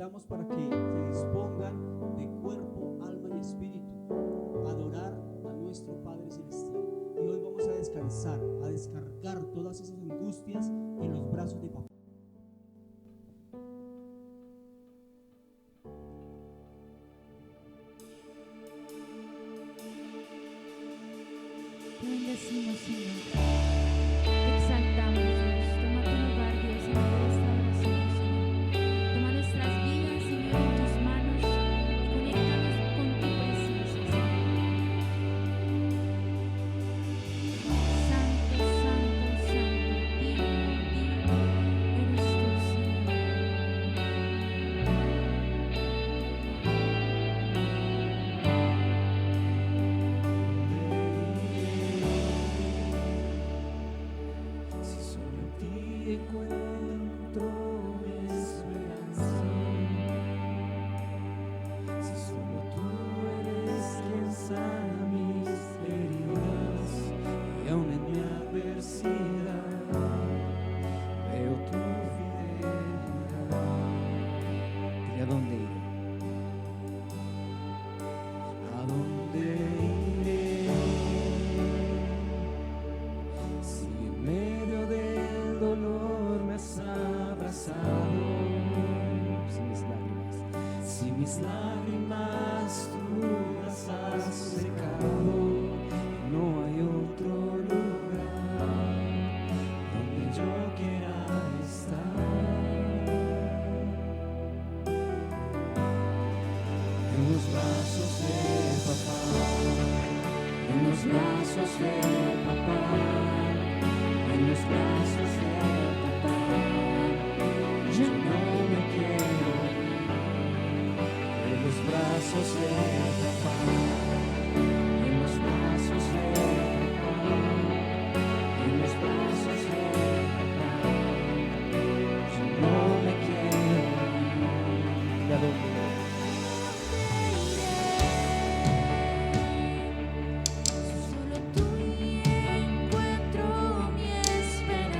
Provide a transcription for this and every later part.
invitamos para que se dispongan de cuerpo, alma y espíritu a adorar a nuestro Padre Celestial. Y hoy vamos a descansar, a descargar todas esas angustias en los brazos de papá. Te bendecimos, Señor. Te exaltamos, Dios. Toma tu lugar, Dios, en toda esta oración, Señor. Toma nuestras vidas, Señor, en tus manos y conéctanos con tu presencia, Señor. Santo, santo, santo, divino, divino eres tú, Si solo en ti encuentro mi esperanza, si solo tú eres quien sana mis heridas, y aún en mi adversidad veo tu fidelidad. ¿Y a dónde iré? ¿A dónde iré? Si en medio del dolor me has abrazado, si mis lágrimas tú las has secado, no hay otro lugar donde yo quiera estar. En los brazos de papá, en los brazos de papá, en los brazos de papá, yo no me quiero ir. En los brazos de papá, en los brazos de papá, en los brazos de papá, yo no me quiero ir. ¿Y a dónde voy? solo tú encuentro mi esperanza.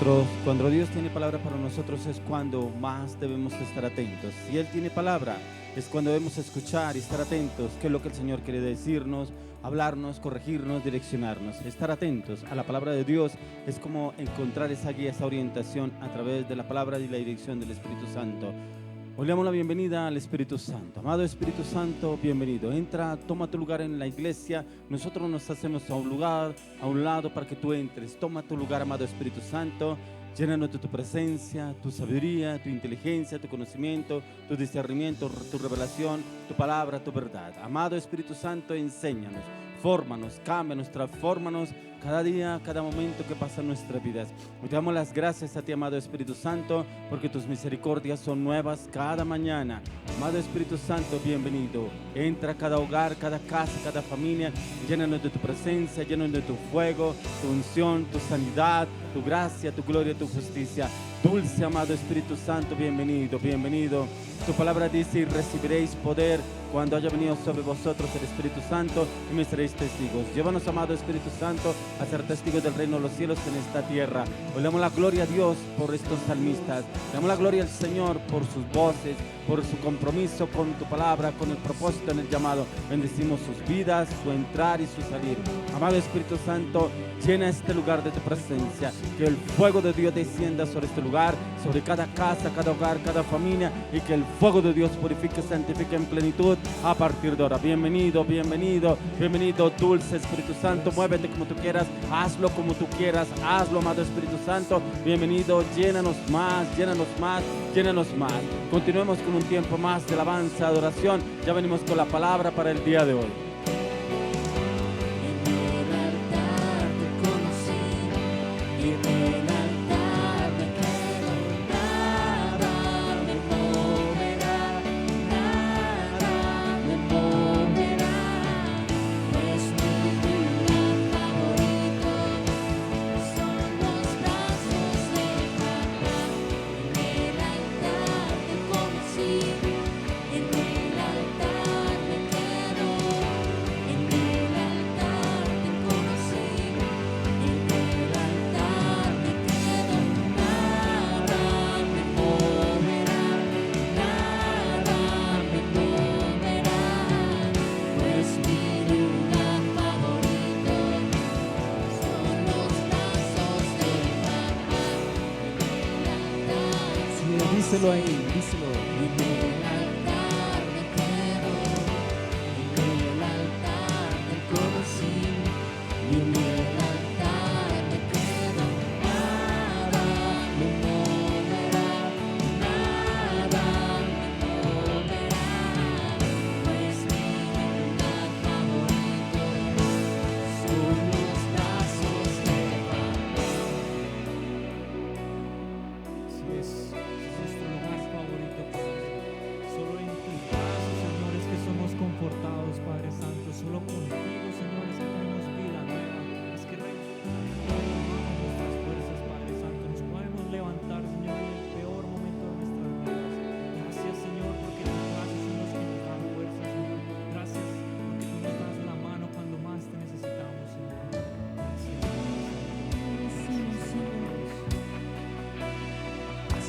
nosotros, cuando Dios tiene palabra para nosotros, es cuando más debemos estar atentos. Si Él tiene palabra, es cuando debemos escuchar y estar atentos, qué es lo que el Señor quiere decirnos, hablarnos, corregirnos, direccionarnos. Estar atentos a la palabra de Dios es como encontrar esa guía, esa orientación a través de la palabra y la dirección del Espíritu Santo. Hoy le damos la bienvenida al Espíritu Santo. Amado Espíritu Santo, bienvenido. Entra, toma tu lugar en la iglesia. Nosotros nos hacemos a un lugar, a un lado para que tú entres. Toma tu lugar, amado Espíritu Santo. Llénanos de tu presencia, tu sabiduría, tu inteligencia, tu conocimiento, tu discernimiento, tu revelación, tu palabra, tu verdad. Amado Espíritu Santo, enséñanos, fórmanos, cámbianos, transfórmanos cada día, cada momento que pasa en nuestras vidas. Hoy te damos las gracias a ti, amado Espíritu Santo, porque tus misericordias son nuevas cada mañana. Amado Espíritu Santo, bienvenido. Entra a cada hogar, cada casa, cada familia. Llénanos de tu presencia, llénanos de tu fuego, tu unción, tu sanidad, tu gracia, tu gloria, tu justicia. Dulce, amado Espíritu Santo, bienvenido, bienvenido. Tu palabra dice: y recibiréis poder cuando haya venido sobre vosotros el Espíritu Santo, y me seréis testigos. Llévanos, amado Espíritu Santo, a ser testigos del reino de los cielos en esta tierra. Hoy le damos la gloria a Dios por estos salmistas. Le damos la gloria al Señor por sus voces, por su compromiso con tu palabra, con el propósito en el llamado. Bendecimos sus vidas, su entrar y su salir. Amado Espíritu Santo, llena este lugar de tu presencia. Que el fuego de Dios descienda sobre este lugar, sobre cada casa, cada hogar, cada familia, y que el fuego de Dios purifique, santifique en plenitud a partir de ahora. Bienvenido, bienvenido, bienvenido, dulce Espíritu Santo. Muévete como tú quieras, hazlo como tú quieras, hazlo, amado Espíritu Santo. Bienvenido, llénanos más, llénanos más, llénanos más. Continuemos con un tiempo más de alabanza, adoración. Ya venimos con la palabra para el día de hoy. Díselo ahí, díselo.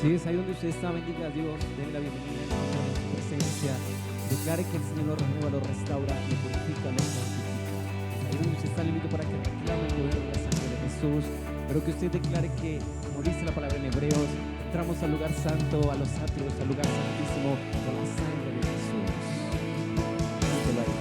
Así es, ahí donde usted está, bendiga a Dios, denle la bienvenida en su presencia. Declare que el Señor lo renueva, lo restaura, lo purifica, lo santifica. Ahí donde usted está, le invito para que reclame el poder de la sangre de Jesús. Pero que usted declare que, como dice la palabra en Hebreos, entramos al lugar santo, a los atrios, al lugar santísimo, con la sangre de Jesús. Díselo ahí.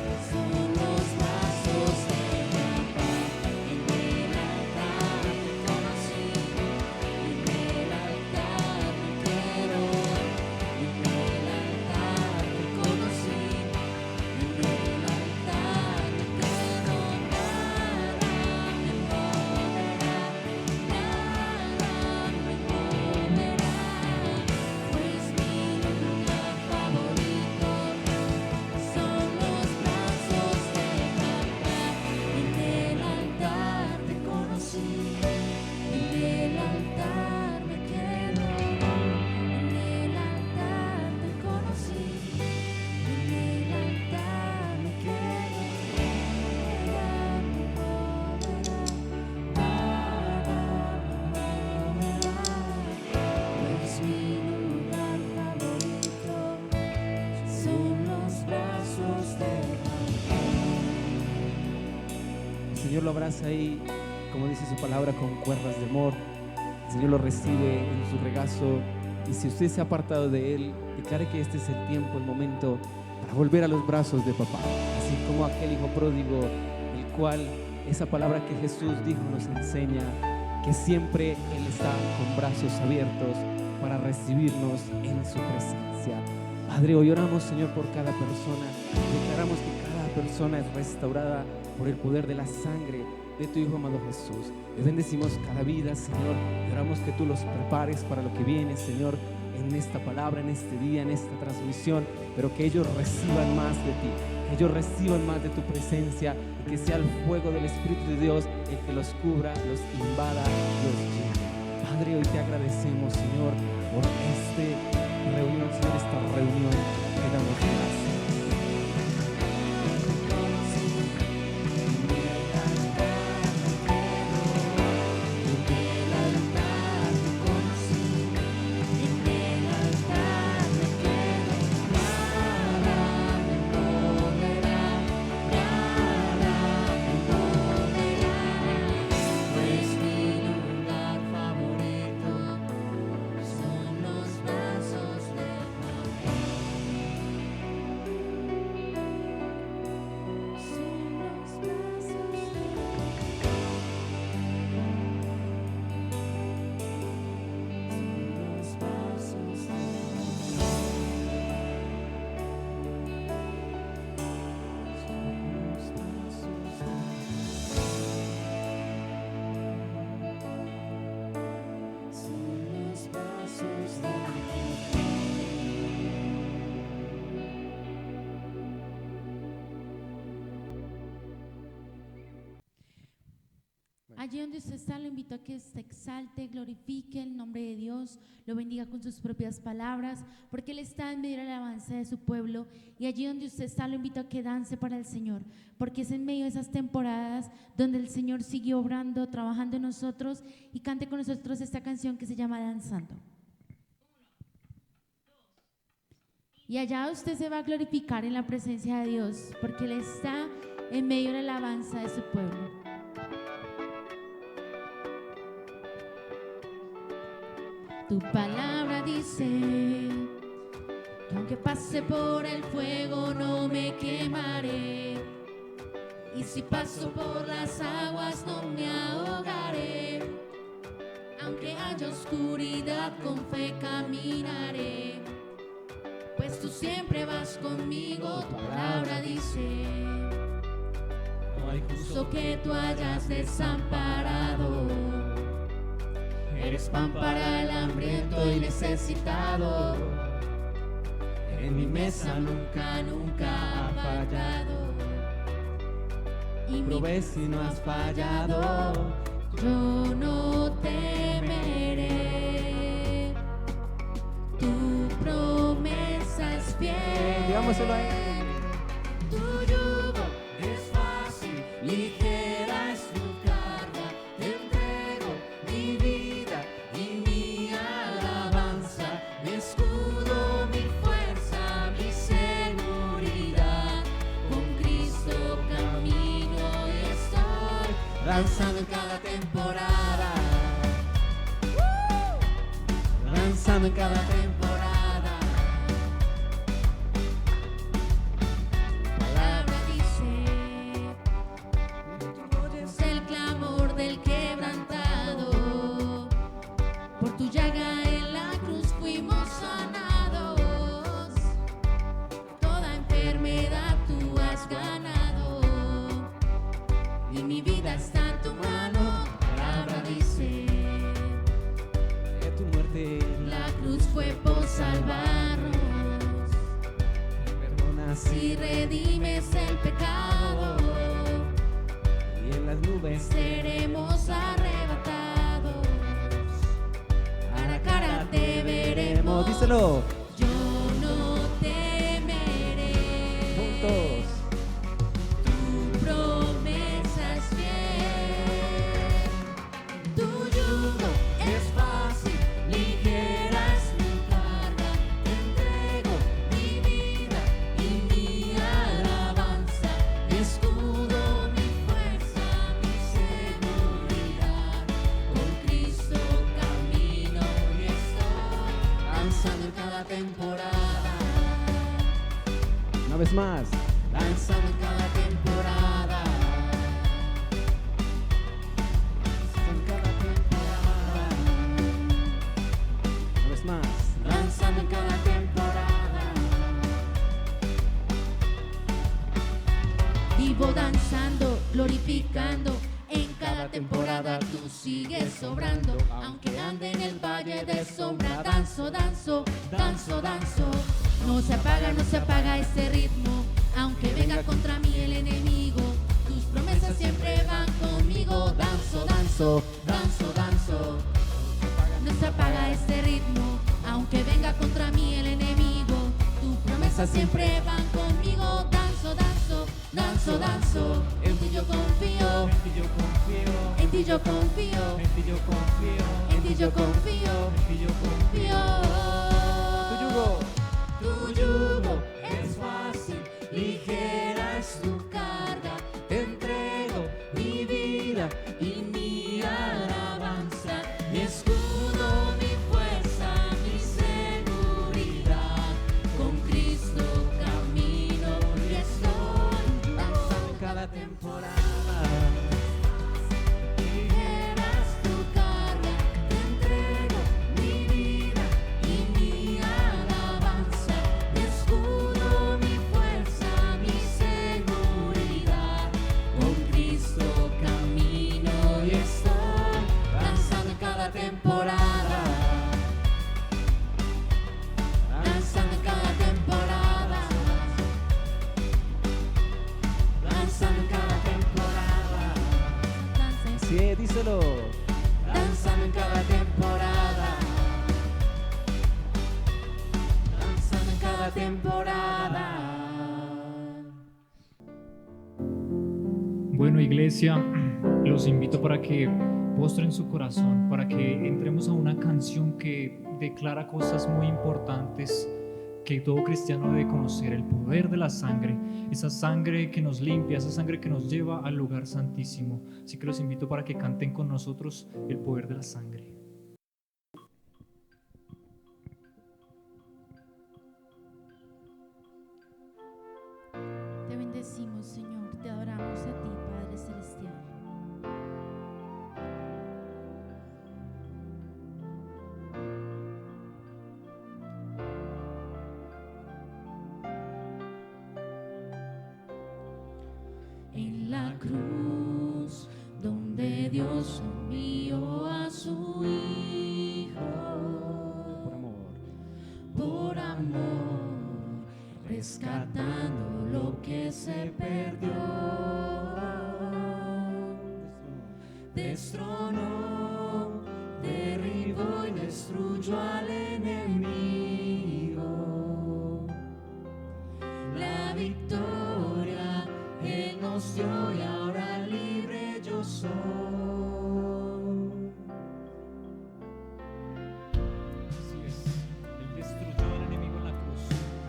El Señor lo abraza ahí, como dice su palabra, con cuerdas de amor. El Señor lo recibe en su regazo. Y si usted se ha apartado de Él, declare que este es el tiempo, el momento para volver a los brazos de papá. Así como aquel hijo pródigo, el cual esa palabra que Jesús dijo nos enseña que siempre Él está con brazos abiertos para recibirnos en su presencia. Padre, hoy oramos, Señor, por cada persona. Declaramos que cada persona es restaurada por el poder de la sangre de tu Hijo amado Jesús. Y bendecimos cada vida, Señor, y oramos que tú los prepares para lo que viene, Señor, en esta palabra, en este día, en esta transmisión, pero que ellos reciban más de ti, que ellos reciban más de tu presencia, y que sea el fuego del Espíritu de Dios el que los cubra, los invada, los llene. Padre, hoy te agradecemos, Señor, por esta reunión, Señor, esta reunión. Te damos gracias. Allí donde usted está, lo invito a que se exalte, glorifique el nombre de Dios, lo bendiga con sus propias palabras, porque Él está en medio de la alabanza de su pueblo. Y allí donde usted está, lo invito a que dance para el Señor, porque es en medio de esas temporadas donde el Señor sigue obrando, trabajando en nosotros, y cante con nosotros esta canción que se llama Danzando. Y allá usted se va a glorificar en la presencia de Dios, porque Él está en medio de la alabanza de su pueblo. Tu palabra dice que aunque pase por el fuego no me quemaré, y si paso por las aguas no me ahogaré. Aunque haya oscuridad con fe caminaré, pues tú siempre vas conmigo. Tu palabra dice: no hay justo que tú hayas desamparado. Eres pan para el hambriento y necesitado. En mi mesa nunca, nunca ha fallado. Y Provees y no has fallado. yo no temeré. Tu promesa es fiel. Digámoselo a Él. Tu yugo es fácil, ligera es tu carga. Te entrego mi vida y mi alabanza, mi escudo, mi fuerza, mi seguridad. Con Cristo camino y estoy danzando en cada temporada. Danzando en cada temporada. Palabra dice: oyes el clamor del quebrantado. Por tu llaga en la cruz fuimos sanados. Toda enfermedad tú has ganado, y mi vida está en tu mano. Palabra dice: Que tu muerte la cruz fue por salvarnos. perdonas Si redimes el pecado, y en las nubes seremos arrebatados. Cara a cara te veremos. díselo Yo no temeré. juntos. Tu promesa es fiel. Tu yugo es fácil, ligera es tu carga. Te entrego mi vida y mi alabanza, vez más. Lanzando en cada temporada. En cada temporada. Una vez más. Lanzando en cada temporada. Vivo danzando, glorificando. En cada temporada tú sigues sobrando. Aunque ande en el valle de sombra, danzo, danzo, danzo, danzo. No se apaga este ritmo. Aunque venga contra mí el enemigo, tus promesas siempre van conmigo. Danzo, danzo, danzo, danzo. No se apaga este ritmo. Aunque venga contra mí el enemigo, tus promesas siempre van conmigo. Danzo, danzo, danzo, danzo. En ti yo confío, En ti yo confío. en ti yo confío, En ti yo confío. en ti yo confío, En ti yo confío. confío. Tu yugo. Tu yugo es fácil, ligera es tu carga. Te entrego mi vida y mi alabanza, mi escudo, mi fuerza, mi seguridad. Con Cristo camino y estoy danzando en cada temporada. Ligera es tu carga, te entrego mi vida y mi alabanza, mi escudo, mi fuerza, mi seguridad. Con Cristo camino y estoy danzando en cada temporada. Danzando en cada temporada. Danzando en cada temporada. Danza, Sí, díselo. Danzando en cada temporada. Danzando en cada temporada. Bueno, iglesia, los invito para que postren su corazón, para que entremos a una canción que declara cosas muy importantes que todo cristiano debe conocer: el poder de la sangre, esa sangre que nos limpia, esa sangre que nos lleva al lugar santísimo. Así que los invito para que canten con nosotros el poder de la sangre. te bendecimos, Señor, te adoramos a ti, Padre Celestial. En la cruz donde Dios envió a su Hijo, por amor, rescatando lo que se perdió, destronó, derribó y destruyó al enemigo. La victoria Él nos dio y ahora libre yo soy. Así es, Él destruyó al enemigo en la cruz.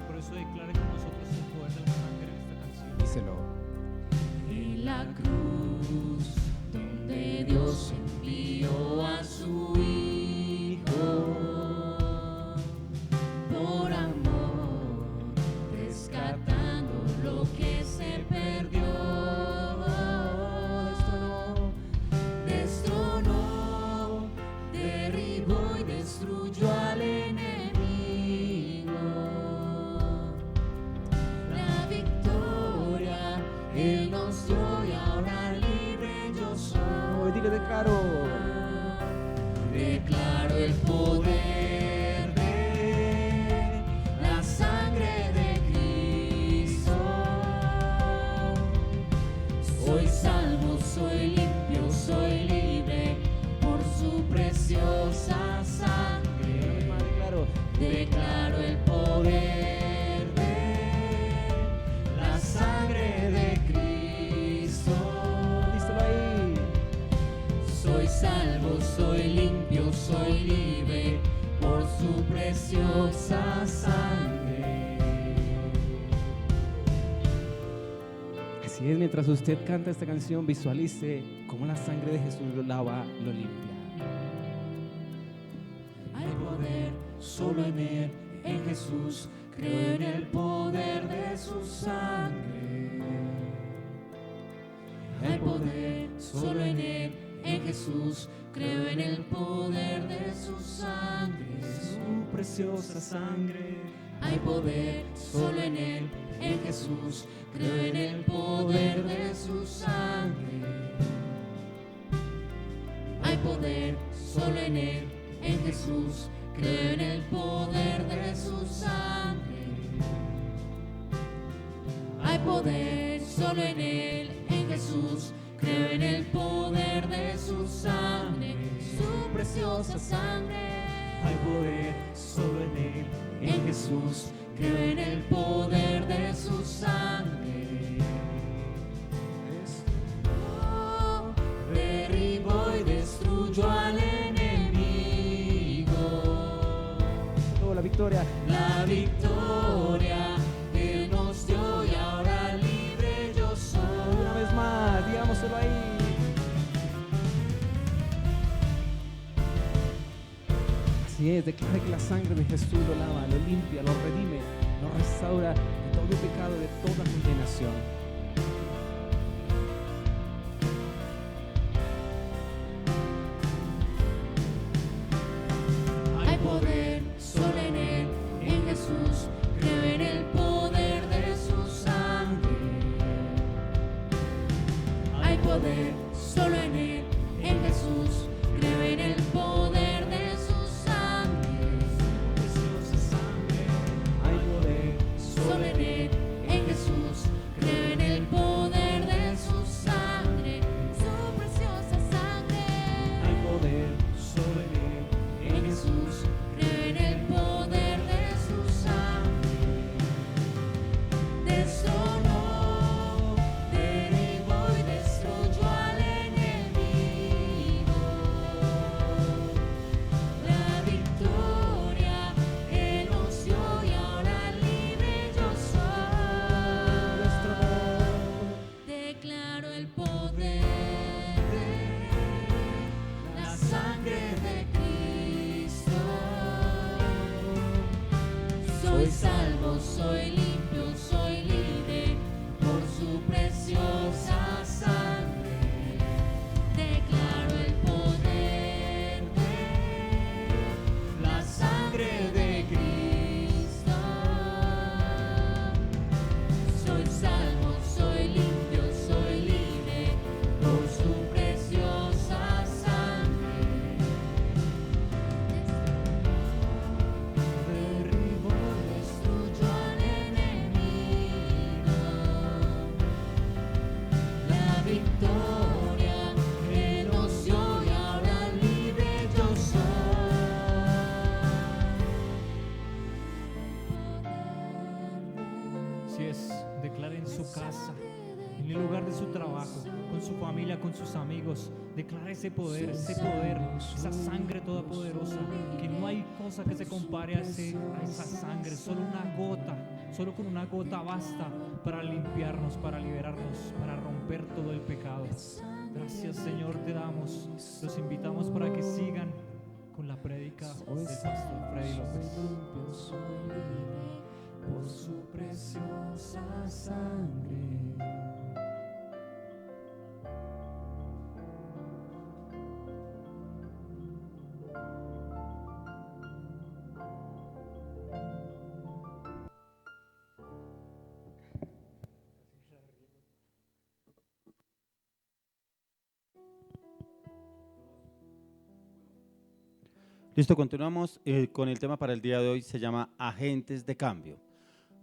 Por eso declara con nosotros el poder de la sangre en esta canción. Díselo. En la cruz donde Dios envió a su Hijo, por amor, rescatando lo que se perdió, destronó, derribó y destruyó al enemigo. La victoria Él nos dio y ahora libre yo soy. Hoy dile declaro. Declaro el poder de la sangre de Cristo. Soy salvo, soy limpio, soy libre por su preciosa sangre. Declaro. Declaro el poder de la sangre de Cristo. Díselo ahí. Soy salvo, soy limpio, soy libre por su preciosa sangre. Así es, mientras usted canta esta canción, visualice cómo la sangre de Jesús lo lava, lo limpia. Hay poder solo en Él, en Jesús. creo en el poder de su sangre. Hay poder solo en Él, en Jesús, creo en el poder de su sangre. Su preciosa sangre. Hay poder solo en Él, en Jesús, creo en el poder de su sangre. Hay poder solo en Él, en Jesús, creo en el poder de su sangre. Hay poder solo en Él, en Jesús, creo en el poder de su sangre, su preciosa sangre. Hay poder solo en Él, En Jesús, creo en el poder de su sangre. Oh, derribo y destruyo al enemigo. toda la victoria. La victoria Él nos dio y ahora libre yo soy. Una vez más, digámoselo ahí. Así es, declara que la sangre de Jesús lo lava, lo limpia, lo redime, lo restaura de todo pecado, de toda condenación. Hay poder solo en Él, en Jesús, creo en el poder de su sangre. Hay poder solo en Él, en Jesús, creo en el poder de su sangre. Preciosa sangre. Hay poder Solo en Él, en Jesús, creo en el poder de su sangre, su preciosa sangre. hay poder solo en Él. En Jesús, creo en el poder de su sangre. Destronó, derribó y destruyó al enemigo. La victoria Él nos dio y ahora libre yo soy. Declaro el poder de la sangre de Cristo. Soy salvo, soy limpio, soy libre por su preciosa sangre. Declaro el poder de la sangre de Cristo. Soy salvo, soy limpio, soy libre por su preciosa sangre. Derribo, destruyo al enemigo. La victoria Él nos dio y ahora libre yo soy. Si es, declare en su casa, en el lugar de su trabajo, con su familia, con sus amigos. Declara ese poder, esa sangre todopoderosa, que no hay cosa que se compare a esa sangre. Solo con una gota basta para limpiarnos, para liberarnos, para romper todo el pecado. Gracias, Señor, te damos. Los invitamos para que sigan con la prédica del pastor Freddy López. Limpio soy libre por su preciosa sangre. Listo, continuamos con el tema para el día de hoy, se llama agentes de cambio.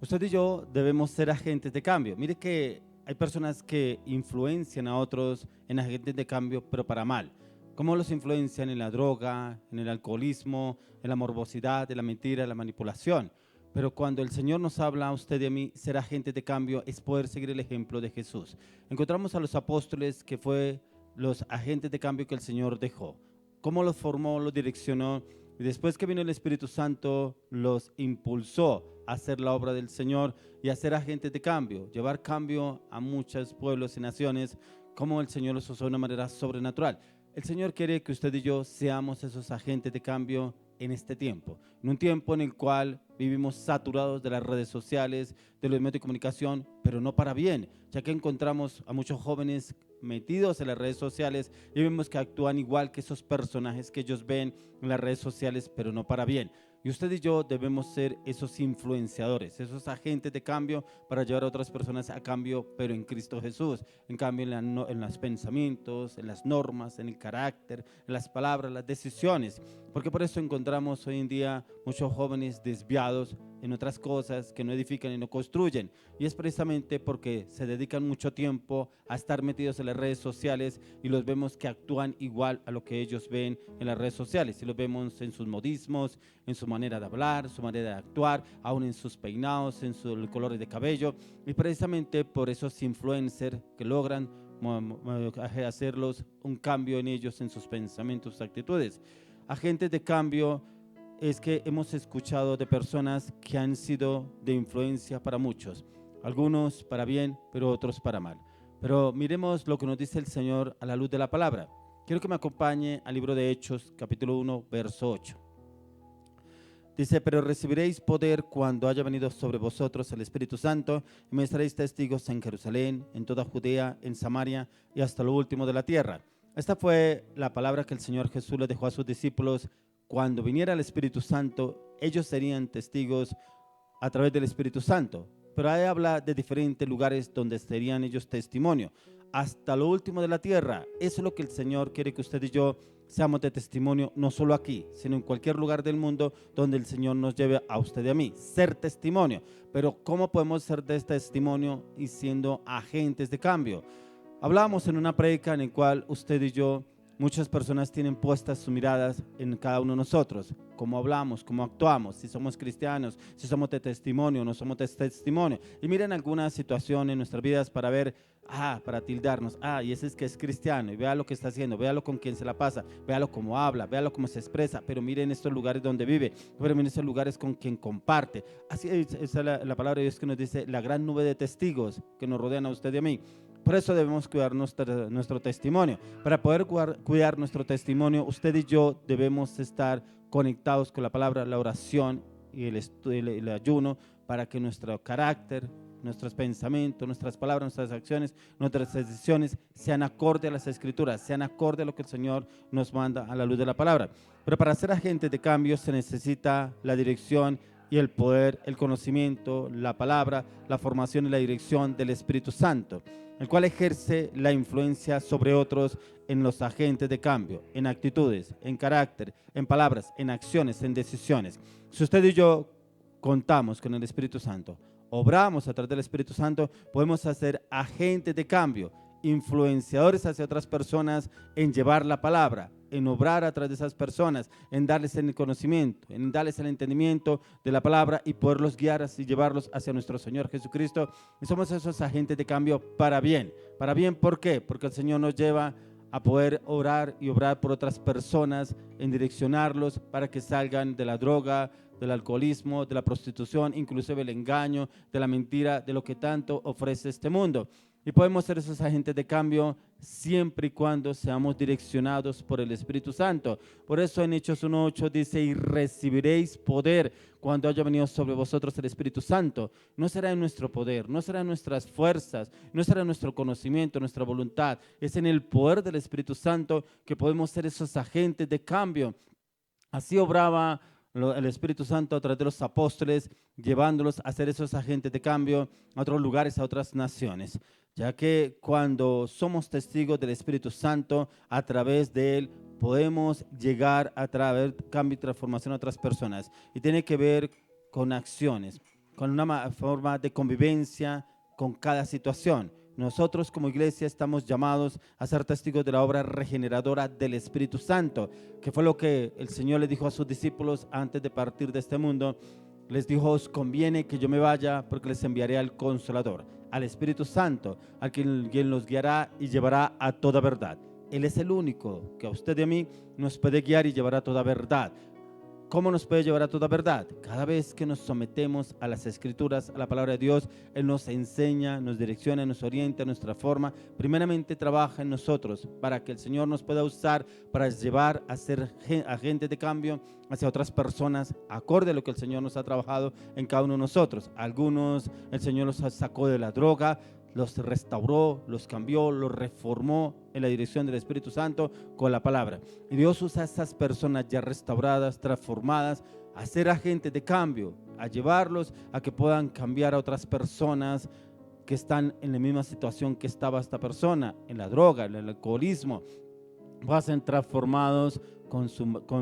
Usted y yo debemos ser agentes de cambio. Mire que hay personas que influencian a otros en agentes de cambio, pero para mal. ¿Cómo los influencian en la droga, en el alcoholismo, en la morbosidad, en la mentira, en la manipulación? Pero cuando el Señor nos habla a usted y a mí, ser agentes de cambio es poder seguir el ejemplo de Jesús. Encontramos a los apóstoles que fue los agentes de cambio que el Señor dejó. Cómo los formó, los direccionó, y después que vino el Espíritu Santo, los impulsó a hacer la obra del Señor y a ser agentes de cambio, llevar cambio a muchos pueblos y naciones, como el Señor los usó de una manera sobrenatural. El Señor quiere que usted y yo seamos esos agentes de cambio en este tiempo. En un tiempo en el cual vivimos saturados de las redes sociales, de los medios de comunicación, pero no para bien, ya que encontramos a muchos jóvenes metidos en las redes sociales y vemos que actúan igual que esos personajes que ellos ven en las redes sociales, pero no para bien. Y usted y yo debemos ser esos influenciadores, esos agentes de cambio para llevar a otras personas a cambio, pero en Cristo Jesús. En cambio, en los pensamientos, en las normas, en el carácter, en las palabras, las decisiones. Porque por eso encontramos hoy en día muchos jóvenes desviados en otras cosas que no edifican y no construyen. Y es precisamente porque se dedican mucho tiempo a estar metidos en las redes sociales y los vemos que actúan igual a lo que ellos ven en las redes sociales. Y los vemos en sus modismos, en su manera de hablar, su manera de actuar, aún en sus peinados, en sus colores de cabello. Y precisamente por esos influencers que logran hacerlos un cambio en ellos, en sus pensamientos, sus actitudes. Agentes de cambio es que hemos escuchado de personas que han sido de influencia para muchos, algunos para bien, pero otros para mal. Pero miremos lo que nos dice el Señor a la luz de la palabra. Quiero que me acompañe al libro de Hechos, capítulo 1, verso 8. Dice: pero recibiréis poder cuando haya venido sobre vosotros el Espíritu Santo, y me seréis testigos en Jerusalén, en toda Judea, en Samaria y hasta lo último de la tierra. Esta fue la palabra que el Señor Jesús le dejó a sus discípulos. Cuando viniera el Espíritu Santo, ellos serían testigos a través del Espíritu Santo. Pero ahí habla de diferentes lugares donde serían ellos testimonio. Hasta lo último de la tierra. Eso es lo que el Señor quiere que usted y yo seamos de testimonio, no solo aquí, sino en cualquier lugar del mundo donde el Señor nos lleve a usted y a mí. Ser testimonio. Pero ¿cómo podemos ser de este testimonio y siendo agentes de cambio? Hablábamos en una prédica en la cual usted y yo, muchas personas tienen puestas sus miradas en cada uno de nosotros, cómo hablamos, cómo actuamos, si somos cristianos, si somos de testimonio o no somos de testimonio. Y miren alguna situación en nuestras vidas para ver, para tildarnos, y ese es que es cristiano, y vea lo que está haciendo, véalo con quién se la pasa, véalo cómo habla, véalo cómo se expresa, pero miren estos lugares donde vive, pero miren estos lugares con quien comparte. Así es la palabra de Dios que nos dice, la gran nube de testigos que nos rodean a usted y a mí. Por eso debemos cuidar nuestro testimonio. Para poder cuidar nuestro testimonio, usted y yo debemos estar conectados con la palabra, la oración y el ayuno, para que nuestro carácter, nuestros pensamientos, nuestras palabras, nuestras acciones, nuestras decisiones sean acorde a las Escrituras, sean acorde a lo que el Señor nos manda a la luz de la palabra. Pero para ser agentes de cambio se necesita la dirección y el poder, el conocimiento, la palabra, la formación y la dirección del Espíritu Santo, el cual ejerce la influencia sobre otros en los agentes de cambio, en actitudes, en carácter, en palabras, en acciones, en decisiones. Si usted y yo contamos con el Espíritu Santo, obramos a través del Espíritu Santo, podemos hacer agentes de cambio, influenciadores hacia otras personas en llevar la palabra, en obrar a través de esas personas, en darles el conocimiento, en darles el entendimiento de la palabra y poderlos guiar y llevarlos hacia nuestro Señor Jesucristo. Y somos esos agentes de cambio para bien. ¿Para bien por qué? Porque el Señor nos lleva a poder orar y obrar por otras personas, en direccionarlos para que salgan de la droga, del alcoholismo, de la prostitución, inclusive el engaño, de la mentira, de lo que tanto ofrece este mundo. Y podemos ser esos agentes de cambio siempre y cuando seamos direccionados por el Espíritu Santo. Por eso en Hechos 1:8 dice: y recibiréis poder cuando haya venido sobre vosotros el Espíritu Santo. No será en nuestro poder, no será en nuestras fuerzas, no será en nuestro conocimiento, nuestra voluntad. Es en el poder del Espíritu Santo que podemos ser esos agentes de cambio. Así obraba el Espíritu Santo a través de los apóstoles, llevándolos a ser esos agentes de cambio a otros lugares, a otras naciones. Ya que cuando somos testigos del Espíritu Santo, a través de Él podemos llegar a traer cambio y transformación a otras personas. Y tiene que ver con acciones, con una forma de convivencia con cada situación. Nosotros como iglesia estamos llamados a ser testigos de la obra regeneradora del Espíritu Santo, que fue lo que el Señor le dijo a sus discípulos antes de partir de este mundo. Les dijo: os conviene que yo me vaya, porque les enviaré al Consolador, al Espíritu Santo, a quien los guiará y llevará a toda verdad. Él es el único que a usted y a mí nos puede guiar y llevar a toda verdad. ¿Cómo nos puede llevar a toda verdad? Cada vez que nos sometemos a las Escrituras, a la palabra de Dios, Él nos enseña, nos direcciona, nos orienta, nuestra forma. Primeramente trabaja en nosotros para que el Señor nos pueda usar para llevar a ser agentes de cambio hacia otras personas, acorde a lo que el Señor nos ha trabajado en cada uno de nosotros. Algunos el Señor los sacó de la droga, los restauró, los cambió, los reformó en la dirección del Espíritu Santo con la palabra. Y Dios usa a esas personas ya restauradas, transformadas, a ser agentes de cambio, a llevarlos a que puedan cambiar a otras personas que están en la misma situación que estaba esta persona, en la droga, en el alcoholismo. Van a ser transformados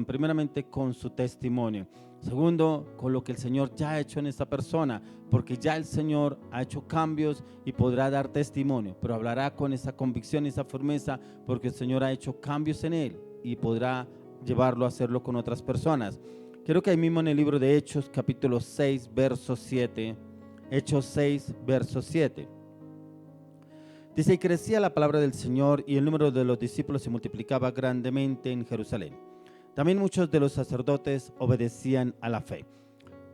primeramente con su testimonio. Segundo, con lo que el Señor ya ha hecho en esta persona, porque ya el Señor ha hecho cambios y podrá dar testimonio, pero hablará con esa convicción y esa firmeza porque el Señor ha hecho cambios en él y podrá llevarlo a hacerlo con otras personas. Quiero que ahí mismo en el libro de Hechos, capítulo 6, verso 7, Hechos 6, verso 7. Dice, y crecía la palabra del Señor y el número de los discípulos se multiplicaba grandemente en Jerusalén. También muchos de los sacerdotes obedecían a la fe.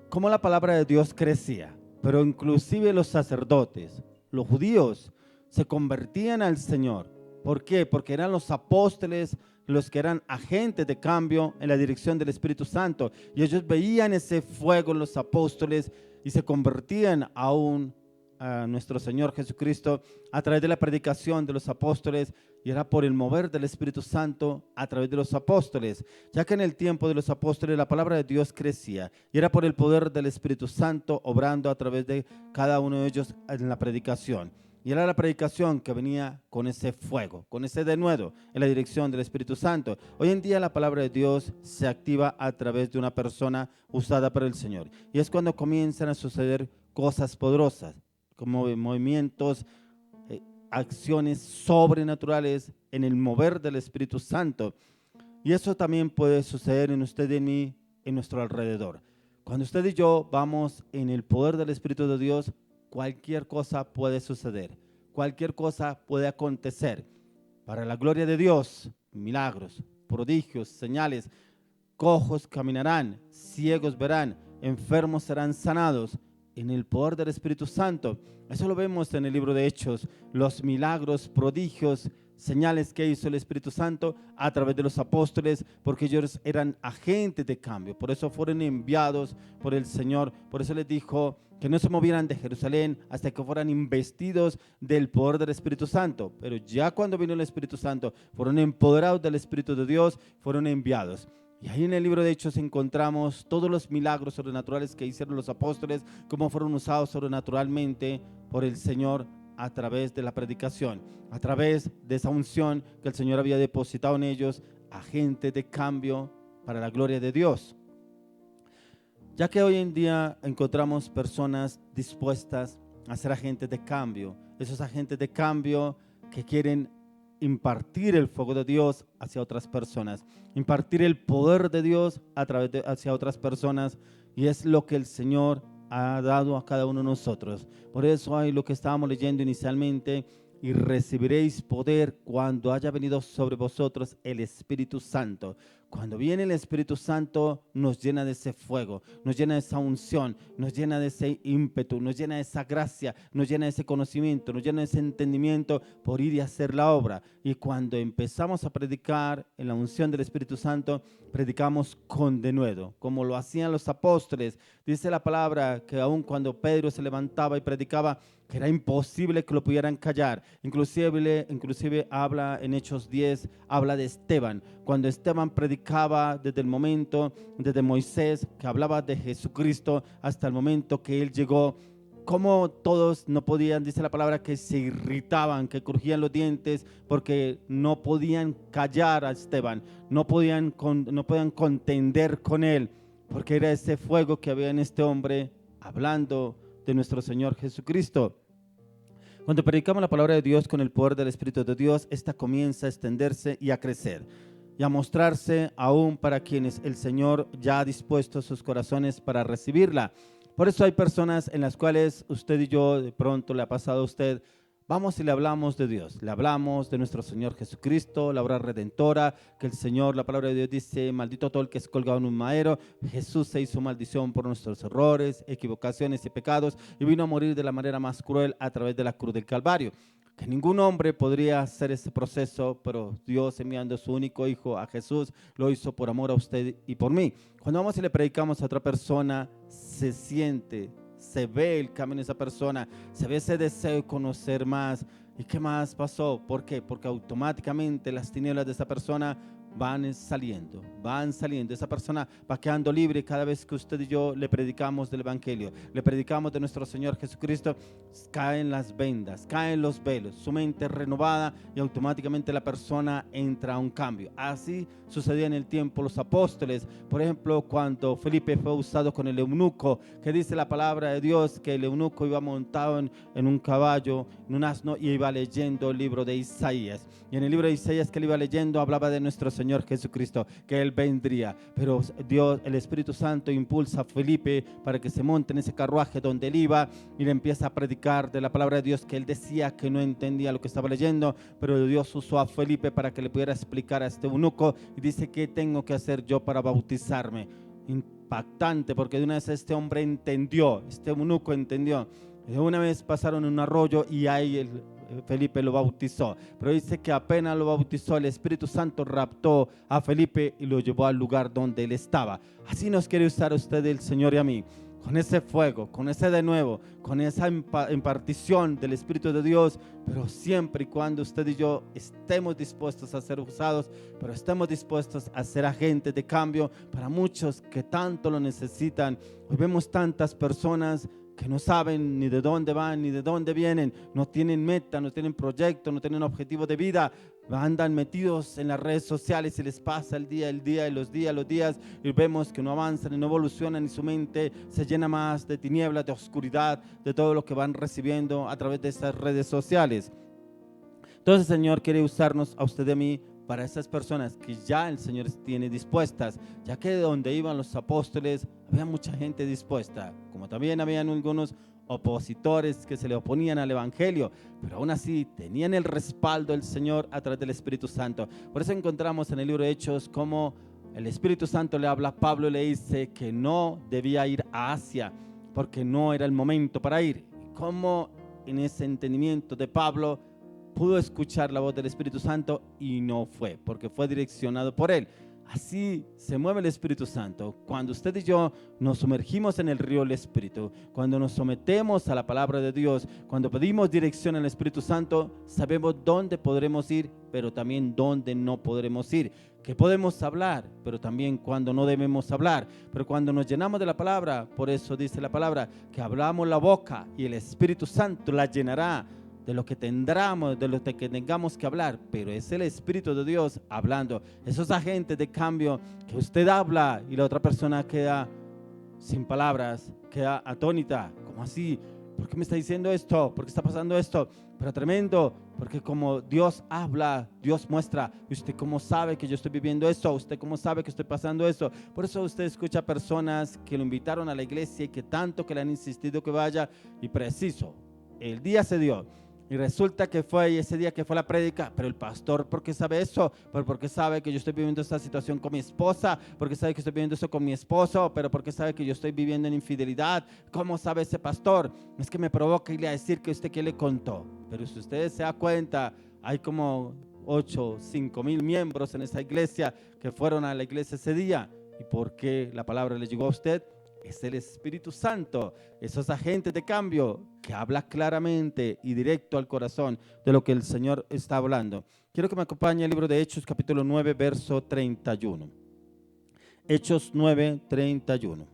Como la palabra de Dios crecía, pero inclusive los sacerdotes, los judíos, se convertían al Señor. ¿Por qué? Porque eran los apóstoles los que eran agentes de cambio en la dirección del Espíritu Santo. Y ellos veían ese fuego en los apóstoles y se convertían aún a nuestro Señor Jesucristo a través de la predicación de los apóstoles, y era por el mover del Espíritu Santo a través de los apóstoles, ya que en el tiempo de los apóstoles la palabra de Dios crecía y era por el poder del Espíritu Santo obrando a través de cada uno de ellos en la predicación. Y era la predicación que venía con ese fuego, con ese denuedo en la dirección del Espíritu Santo. Hoy en día la palabra de Dios se activa a través de una persona usada por el Señor, y es cuando comienzan a suceder cosas poderosas, como movimientos, acciones sobrenaturales en el mover del Espíritu Santo. Y eso también puede suceder en usted y en mí, en nuestro alrededor. Cuando usted y yo vamos en el poder del Espíritu de Dios, cualquier cosa puede suceder, cualquier cosa puede acontecer. Para la gloria de Dios, milagros, prodigios, señales, cojos caminarán, ciegos verán, enfermos serán sanados, en el poder del Espíritu Santo. Eso lo vemos en el libro de Hechos, los milagros, prodigios, señales que hizo el Espíritu Santo a través de los apóstoles, porque ellos eran agentes de cambio. Por eso fueron enviados por el Señor. Por eso les dijo que no se movieran de Jerusalén hasta que fueran investidos del poder del Espíritu Santo. Pero ya cuando vino el Espíritu Santo, fueron empoderados del Espíritu de Dios, fueron enviados. Y ahí en el libro de Hechos encontramos todos los milagros sobrenaturales que hicieron los apóstoles, cómo fueron usados sobrenaturalmente por el Señor a través de la predicación, a través de esa unción que el Señor había depositado en ellos, agentes de cambio para la gloria de Dios. Ya que hoy en día encontramos personas dispuestas a ser agentes de cambio, esos agentes de cambio que quieren impartir el fuego de Dios hacia otras personas, impartir el poder de Dios hacia otras personas, y es lo que el Señor ha dado a cada uno de nosotros. Por eso hay lo que estábamos leyendo inicialmente: y recibiréis poder cuando haya venido sobre vosotros el Espíritu Santo. Cuando viene el Espíritu Santo, nos llena de ese fuego, nos llena de esa unción, nos llena de ese ímpetu, nos llena de esa gracia, nos llena de ese conocimiento, nos llena de ese entendimiento por ir y hacer la obra. Y cuando empezamos a predicar en la unción del Espíritu Santo, predicamos con denuedo, como lo hacían los apóstoles. Dice la palabra que aun cuando Pedro se levantaba y predicaba, que era imposible que lo pudieran callar. Inclusive habla en Hechos 10, habla de Esteban. Cuando Esteban predicaba desde el momento, desde Moisés, que hablaba de Jesucristo, hasta el momento que él llegó, como todos no podían, dice la palabra, que se irritaban, que crujían los dientes, porque no podían callar a Esteban, no podían contender con él, porque era ese fuego que había en este hombre hablando de nuestro Señor Jesucristo. Cuando predicamos la palabra de Dios con el poder del Espíritu de Dios, esta comienza a extenderse y a crecer y a mostrarse aún para quienes el Señor ya ha dispuesto sus corazones para recibirla. Por eso hay personas en las cuales usted y yo, de pronto le ha pasado a usted, Vamos y le hablamos de Dios, le hablamos de nuestro Señor Jesucristo, la obra redentora, que el Señor, la palabra de Dios dice, maldito todo el que es colgado en un madero. Jesús se hizo maldición por nuestros errores, equivocaciones y pecados y vino a morir de la manera más cruel a través de la cruz del Calvario. Que ningún hombre podría hacer ese proceso, pero Dios, enviando a su único Hijo, a Jesús, lo hizo por amor a usted y por mí. Cuando vamos y le predicamos a otra persona, se siente, se ve el cambio en esa persona, se ve ese deseo de conocer más. ¿Y qué más pasó? ¿Por qué? Porque automáticamente las tinieblas de esa persona van saliendo. Esa persona va quedando libre cada vez que usted y yo le predicamos del Evangelio, le predicamos de nuestro Señor Jesucristo. Caen las vendas, caen los velos, su mente es renovada y automáticamente la persona entra a un cambio. Así sucedía en el tiempo los apóstoles. Por ejemplo, cuando Felipe fue usado con el eunuco, que dice la palabra de Dios que el eunuco iba montado en un caballo, en un asno, y iba leyendo el libro de Isaías. Y en el libro de Isaías que él iba leyendo hablaba de nuestro Señor Jesucristo, que él vendría. Pero Dios, el Espíritu Santo, impulsa a Felipe para que se monte en ese carruaje donde él iba y le empieza a predicar de la palabra de Dios, que él decía que no entendía lo que estaba leyendo, pero Dios usó a Felipe para que le pudiera explicar a este eunuco y dice: ¿qué tengo que hacer yo para bautizarme? Impactante, porque de una vez este hombre entendió, este eunuco entendió. De una vez pasaron en un arroyo y ahí Felipe lo bautizó, pero dice que apenas lo bautizó, el Espíritu Santo raptó a Felipe y lo llevó al lugar donde él estaba. Así nos quiere usar usted el Señor y a mí, con ese fuego, con ese de nuevo, con esa impartición del Espíritu de Dios, pero siempre y cuando usted y yo estemos dispuestos a ser usados, pero estemos dispuestos a ser agentes de cambio para muchos que tanto lo necesitan. Hoy vemos tantas personas que no saben ni de dónde van ni de dónde vienen, no tienen meta, no tienen proyecto, no tienen objetivo de vida, andan metidos en las redes sociales y les pasa el día y los días y vemos que no avanzan y no evolucionan y su mente se llena más de tinieblas, de oscuridad, de todo lo que van recibiendo a través de esas redes sociales. Entonces el Señor quiere usarnos a usted y a mí para esas personas que ya el Señor tiene dispuestas, ya que de donde iban los apóstoles había mucha gente dispuesta, como también habían algunos opositores que se le oponían al Evangelio, pero aún así tenían el respaldo del Señor a través del Espíritu Santo. Por eso encontramos en el libro de Hechos cómo el Espíritu Santo le habla a Pablo y le dice que no debía ir a Asia porque no era el momento para ir. Como en ese entendimiento de Pablo pudo escuchar la voz del Espíritu Santo y no fue, porque fue direccionado por él. Así se mueve el Espíritu Santo. Cuando usted y yo nos sumergimos en el río del Espíritu, cuando nos sometemos a la palabra de Dios, cuando pedimos dirección al Espíritu Santo, sabemos dónde podremos ir, pero también dónde no podremos ir. Que podemos hablar, pero también cuando no debemos hablar. Pero cuando nos llenamos de la palabra, por eso dice la palabra, que hablamos la boca y el Espíritu Santo la llenará de lo que tendremos, de lo que tengamos que hablar, pero es el Espíritu de Dios hablando. Esos agentes de cambio que usted habla y la otra persona queda sin palabras, queda atónita, ¿cómo así? ¿Por qué me está diciendo esto? ¿Por qué está pasando esto? Pero tremendo, porque como Dios habla, Dios muestra. ¿Y usted cómo sabe que yo estoy viviendo esto? ¿Usted cómo sabe que estoy pasando esto? Por eso usted escucha personas que lo invitaron a la iglesia y que tanto que le han insistido que vaya, y preciso, el día se dio. Y resulta que fue ese día que fue la prédica, pero el pastor, ¿por qué sabe eso? Pero ¿por qué sabe que yo estoy viviendo esta situación con mi esposa? ¿Por qué sabe que estoy viviendo eso con mi esposo? ¿Pero por qué sabe que yo estoy viviendo en infidelidad? ¿Cómo sabe ese pastor? Es que me provoca irle a decir que usted qué le contó. Pero si ustedes se dan cuenta, hay como 5,000 miembros en esa iglesia que fueron a la iglesia ese día. ¿Y por qué la palabra le llegó a usted? Es el Espíritu Santo, esos agentes de cambio que habla claramente y directo al corazón de lo que el Señor está hablando. Quiero que me acompañe el libro de Hechos, capítulo 9, verso 31. Hechos 9, 31.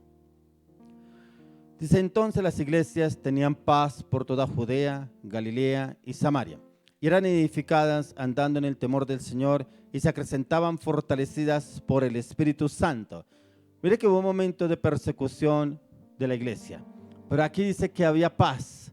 Dice: entonces las iglesias tenían paz por toda Judea, Galilea y Samaria, y eran edificadas andando en el temor del Señor y se acrecentaban fortalecidas por el Espíritu Santo. Mire que hubo un momento de persecución de la iglesia, pero aquí dice que había paz,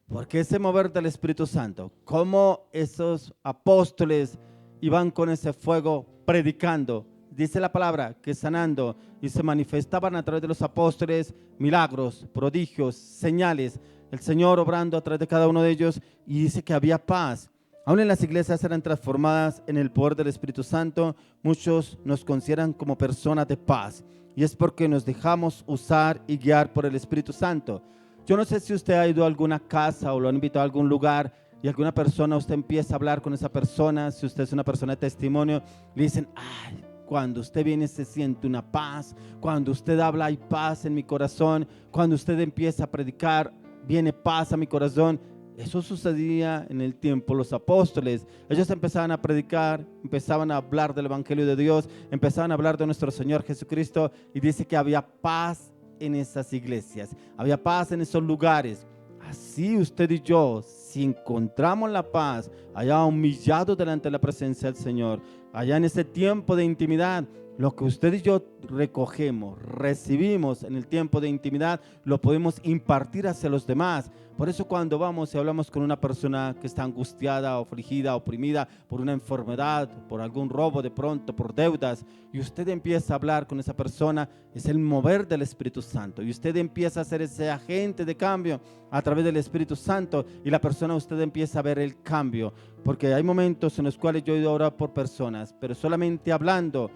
porque ese mover del Espíritu Santo, como esos apóstoles iban con ese fuego predicando, dice la palabra que sanando, y se manifestaban a través de los apóstoles milagros, prodigios, señales, el Señor obrando a través de cada uno de ellos, y dice que había paz. Aún en las iglesias eran transformadas en el poder del Espíritu Santo. Muchos nos consideran como personas de paz, y es porque nos dejamos usar y guiar por el Espíritu Santo. Yo no sé si usted ha ido a alguna casa o lo han invitado a algún lugar y alguna persona, usted empieza a hablar con esa persona. Si usted es una persona de testimonio, le dicen: ay, cuando usted viene se siente una paz, cuando usted habla hay paz en mi corazón, cuando usted empieza a predicar viene paz a mi corazón. Eso sucedía en el tiempo de los apóstoles. Ellos empezaban a predicar, empezaban a hablar del Evangelio de Dios, empezaban a hablar de nuestro Señor Jesucristo, y dice que había paz en esas iglesias, había paz en esos lugares. Así usted y yo, si encontramos la paz allá humillados delante de la presencia del Señor, allá en ese tiempo de intimidad, lo que usted y yo recogemos, recibimos en el tiempo de intimidad, lo podemos impartir hacia los demás. Por eso cuando vamos y hablamos con una persona que está angustiada, afligida, oprimida por una enfermedad, por algún robo de pronto, por deudas, y usted empieza a hablar con esa persona, es el mover del Espíritu Santo, y usted empieza a ser ese agente de cambio a través del Espíritu Santo, y la persona, usted empieza a ver el cambio, porque hay momentos en los cuales yo he ido a orar por personas, pero solamente hablando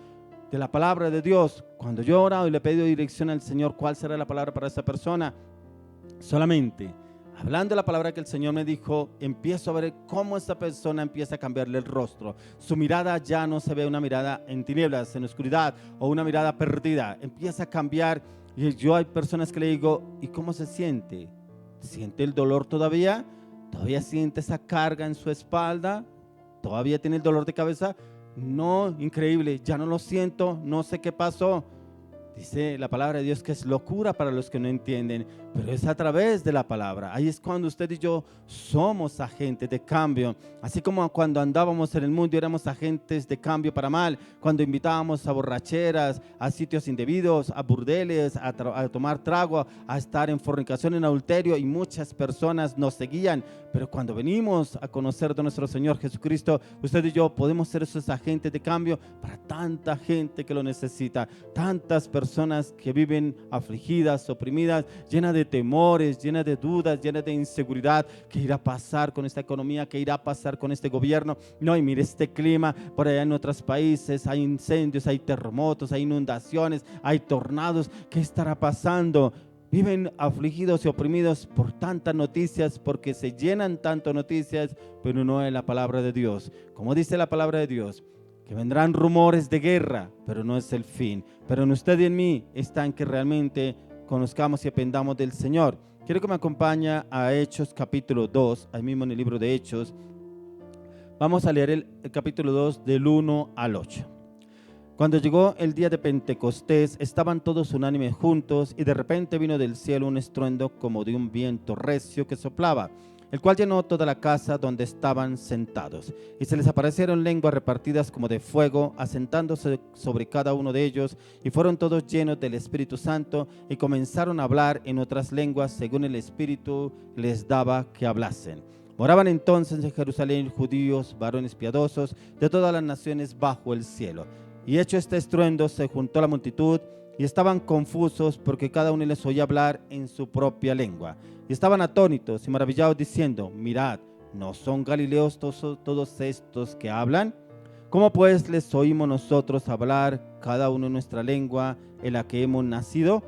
de la palabra de Dios. Cuando yo he orado y le he pedido dirección al Señor, ¿cuál será la palabra para esa persona? Solamente hablando de la palabra que el Señor me dijo, empiezo a ver cómo esta persona empieza a cambiarle el rostro. Su mirada ya no se ve una mirada en tinieblas, en oscuridad, o una mirada perdida. Empieza a cambiar. Y yo hay personas que le digo: ¿y cómo se siente? ¿Siente el dolor todavía? ¿Todavía siente esa carga en su espalda? ¿Todavía tiene el dolor de cabeza? No, increíble, ya no lo siento, no sé qué pasó. Dice la palabra de Dios que es locura para los que no entienden, pero es a través de la palabra. Ahí es cuando usted y yo somos agentes de cambio. Así como cuando andábamos en el mundo éramos agentes de cambio para mal, cuando invitábamos a borracheras, a sitios indebidos, a burdeles, a tomar trago, a estar en fornicación, en adulterio, y muchas personas nos seguían. Pero cuando venimos a conocer de nuestro Señor Jesucristo, usted y yo podemos ser esos agentes de cambio para tanta gente que lo necesita, tantas personas que viven afligidas, oprimidas, llenas de temores, llenas de dudas, llenas de inseguridad. ¿Qué irá a pasar con esta economía? ¿Qué irá a pasar con este gobierno? No, y mire este clima, por allá en otros países hay incendios, hay terremotos, hay inundaciones, hay tornados. ¿Qué estará pasando? Viven afligidos y oprimidos por tantas noticias, porque se llenan tanto noticias, pero no es la palabra de Dios. Como dice la palabra de Dios, que vendrán rumores de guerra, pero no es el fin. Pero en usted y en mí está en que realmente conozcamos y aprendamos del Señor. Quiero que me acompañe a Hechos capítulo 2, ahí mismo en el libro de Hechos. Vamos a leer el capítulo 2 del 1 al 8. Cuando llegó el día de Pentecostés, estaban todos unánimes juntos, y de repente vino del cielo un estruendo como de un viento recio que soplaba, el cual llenó toda la casa donde estaban sentados. Y se les aparecieron lenguas repartidas como de fuego, asentándose sobre cada uno de ellos, y fueron todos llenos del Espíritu Santo, y comenzaron a hablar en otras lenguas según el Espíritu les daba que hablasen. Moraban entonces en Jerusalén judíos, varones piadosos, de todas las naciones bajo el cielo. Y hecho este estruendo, se juntó la multitud, y estaban confusos, porque cada uno les oía hablar en su propia lengua. Y estaban atónitos y maravillados, diciendo: mirad, ¿no son galileos todos estos que hablan? ¿Cómo pues les oímos nosotros hablar, cada uno en nuestra lengua en la que hemos nacido?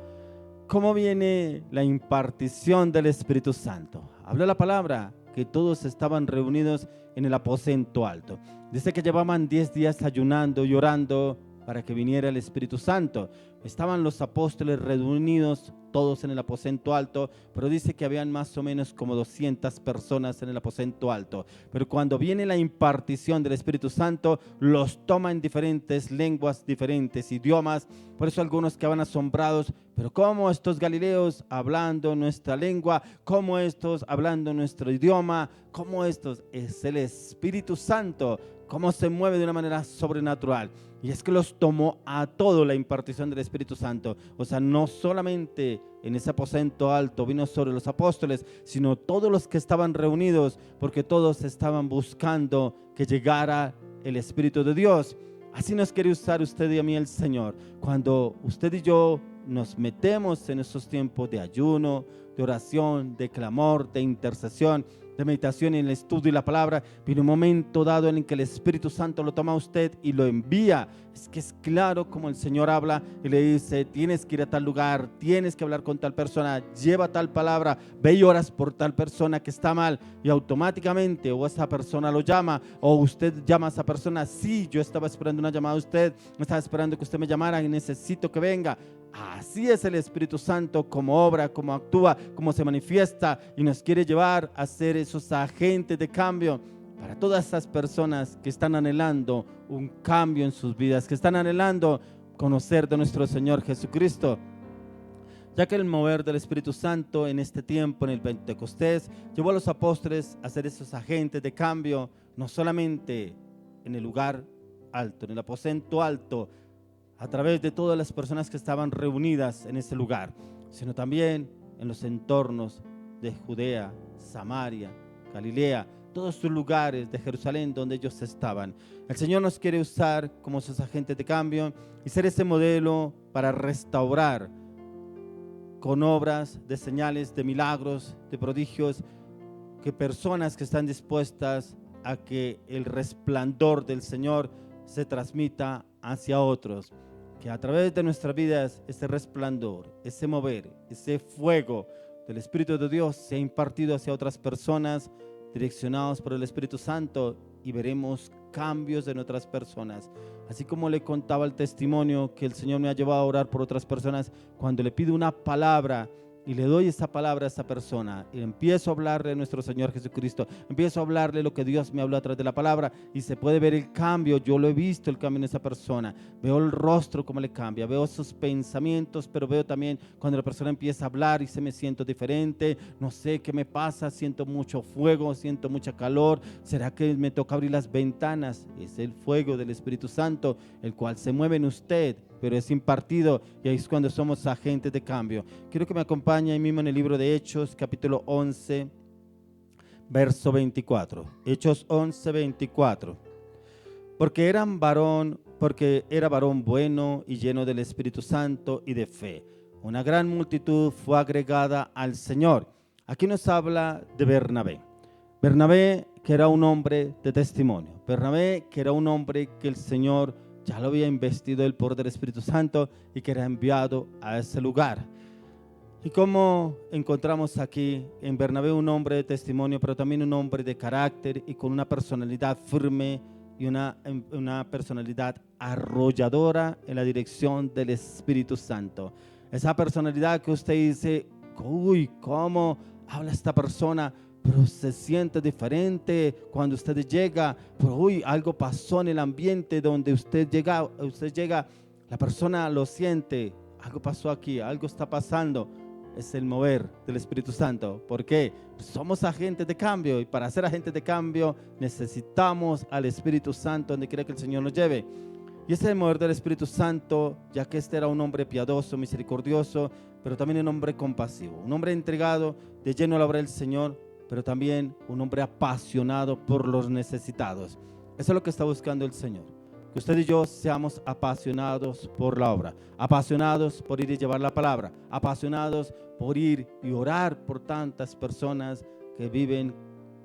¿Cómo viene la impartición del Espíritu Santo? Habla la palabra que todos estaban reunidos en el aposento alto. Dice que llevaban 10 días ayunando y orando para que viniera el Espíritu Santo. Estaban los apóstoles reunidos todos en el aposento alto, pero dice que habían más o menos como 200 personas en el aposento alto. Pero cuando viene la impartición del Espíritu Santo, los toma en diferentes lenguas, diferentes idiomas. Por eso algunos quedaban asombrados: pero ¿cómo estos galileos hablando nuestra lengua? ¿Cómo estos hablando nuestro idioma? ¿Cómo estos? Es el Espíritu Santo. ¿Cómo se mueve de una manera sobrenatural? Y es que los tomó a todo la impartición del Espíritu Santo. O sea, no solamente en ese aposento alto vino sobre los apóstoles, sino todos los que estaban reunidos, porque todos estaban buscando que llegara el Espíritu de Dios. Así nos quiere usar usted y a mí el Señor. Cuando usted y yo nos metemos en esos tiempos de ayuno, de oración, de clamor, de intercesión, de meditación en el estudio y la palabra, viene un momento dado en el que el Espíritu Santo lo toma a usted y lo envía. Es que es claro como el Señor habla y le dice: tienes que ir a tal lugar, tienes que hablar con tal persona, lleva tal palabra, ve y oras por tal persona que está mal, y automáticamente o esa persona lo llama o usted llama a esa persona. Sí, yo estaba esperando una llamada de usted, estaba esperando que usted me llamara y necesito que venga. Así es el Espíritu Santo, como obra, como actúa, como se manifiesta, y nos quiere llevar a ser esos agentes de cambio para todas esas personas que están anhelando un cambio en sus vidas, que están anhelando conocer de nuestro Señor Jesucristo. Ya que el mover del Espíritu Santo en este tiempo, en el Pentecostés, llevó a los apóstoles a ser esos agentes de cambio, no solamente en el lugar alto, en el aposento alto, a través de todas las personas que estaban reunidas en ese lugar, sino también en los entornos de Judea, Samaria, Galilea, todos sus lugares de Jerusalén donde ellos estaban. El Señor nos quiere usar como sus agentes de cambio y ser ese modelo para restaurar con obras de señales, de milagros, de prodigios, que personas que están dispuestas a que el resplandor del Señor se transmita hacia otros, que a través de nuestras vidas ese resplandor, ese mover, ese fuego del Espíritu de Dios sea impartido hacia otras personas, direccionados por el Espíritu Santo, y veremos cambios en otras personas. Así como le contaba el testimonio que el Señor me ha llevado a orar por otras personas, cuando le pido una palabra y le doy esa palabra a esa persona y empiezo a hablarle de nuestro Señor Jesucristo, empiezo a hablarle lo que Dios me habló a través de la palabra, y se puede ver el cambio. Yo lo he visto, el cambio en esa persona, veo el rostro cómo le cambia, veo sus pensamientos, pero veo también cuando la persona empieza a hablar y se me siento diferente, no sé qué me pasa, siento mucho fuego, siento mucha calor. ¿Será que me toca abrir las ventanas? Es el fuego del Espíritu Santo, el cual se mueve en usted, pero es impartido, y ahí es cuando somos agentes de cambio. Quiero que me acompañe ahí mismo en el libro de Hechos, capítulo 11, verso 24. Hechos 11, 24. Porque era varón bueno y lleno del Espíritu Santo y de fe. Una gran multitud fue agregada al Señor. Aquí nos habla de Bernabé. Bernabé, que era un hombre de testimonio. Bernabé, que era un hombre que el Señor ya lo había investido del poder del Espíritu Santo y que era enviado a ese lugar. Y como encontramos aquí en Bernabé un hombre de testimonio, pero también un hombre de carácter y con una personalidad firme y una personalidad arrolladora en la dirección del Espíritu Santo. Esa personalidad que usted dice: uy, ¿cómo habla esta persona? Pero se siente diferente cuando usted llega. Pero uy, algo pasó en el ambiente donde usted llega, la persona lo siente. Algo pasó aquí, algo está pasando. Es el mover del Espíritu Santo. ¿Por qué? Somos agentes de cambio, y para ser agentes de cambio necesitamos al Espíritu Santo donde quiera que el Señor nos lleve. Y ese es el mover del Espíritu Santo, ya que este era un hombre piadoso, misericordioso, pero también un hombre compasivo, un hombre entregado de lleno a la obra del Señor, pero también un hombre apasionado por los necesitados. Eso es lo que está buscando el Señor, que usted y yo seamos apasionados por la obra, apasionados por ir y llevar la palabra, apasionados por ir y orar por tantas personas que viven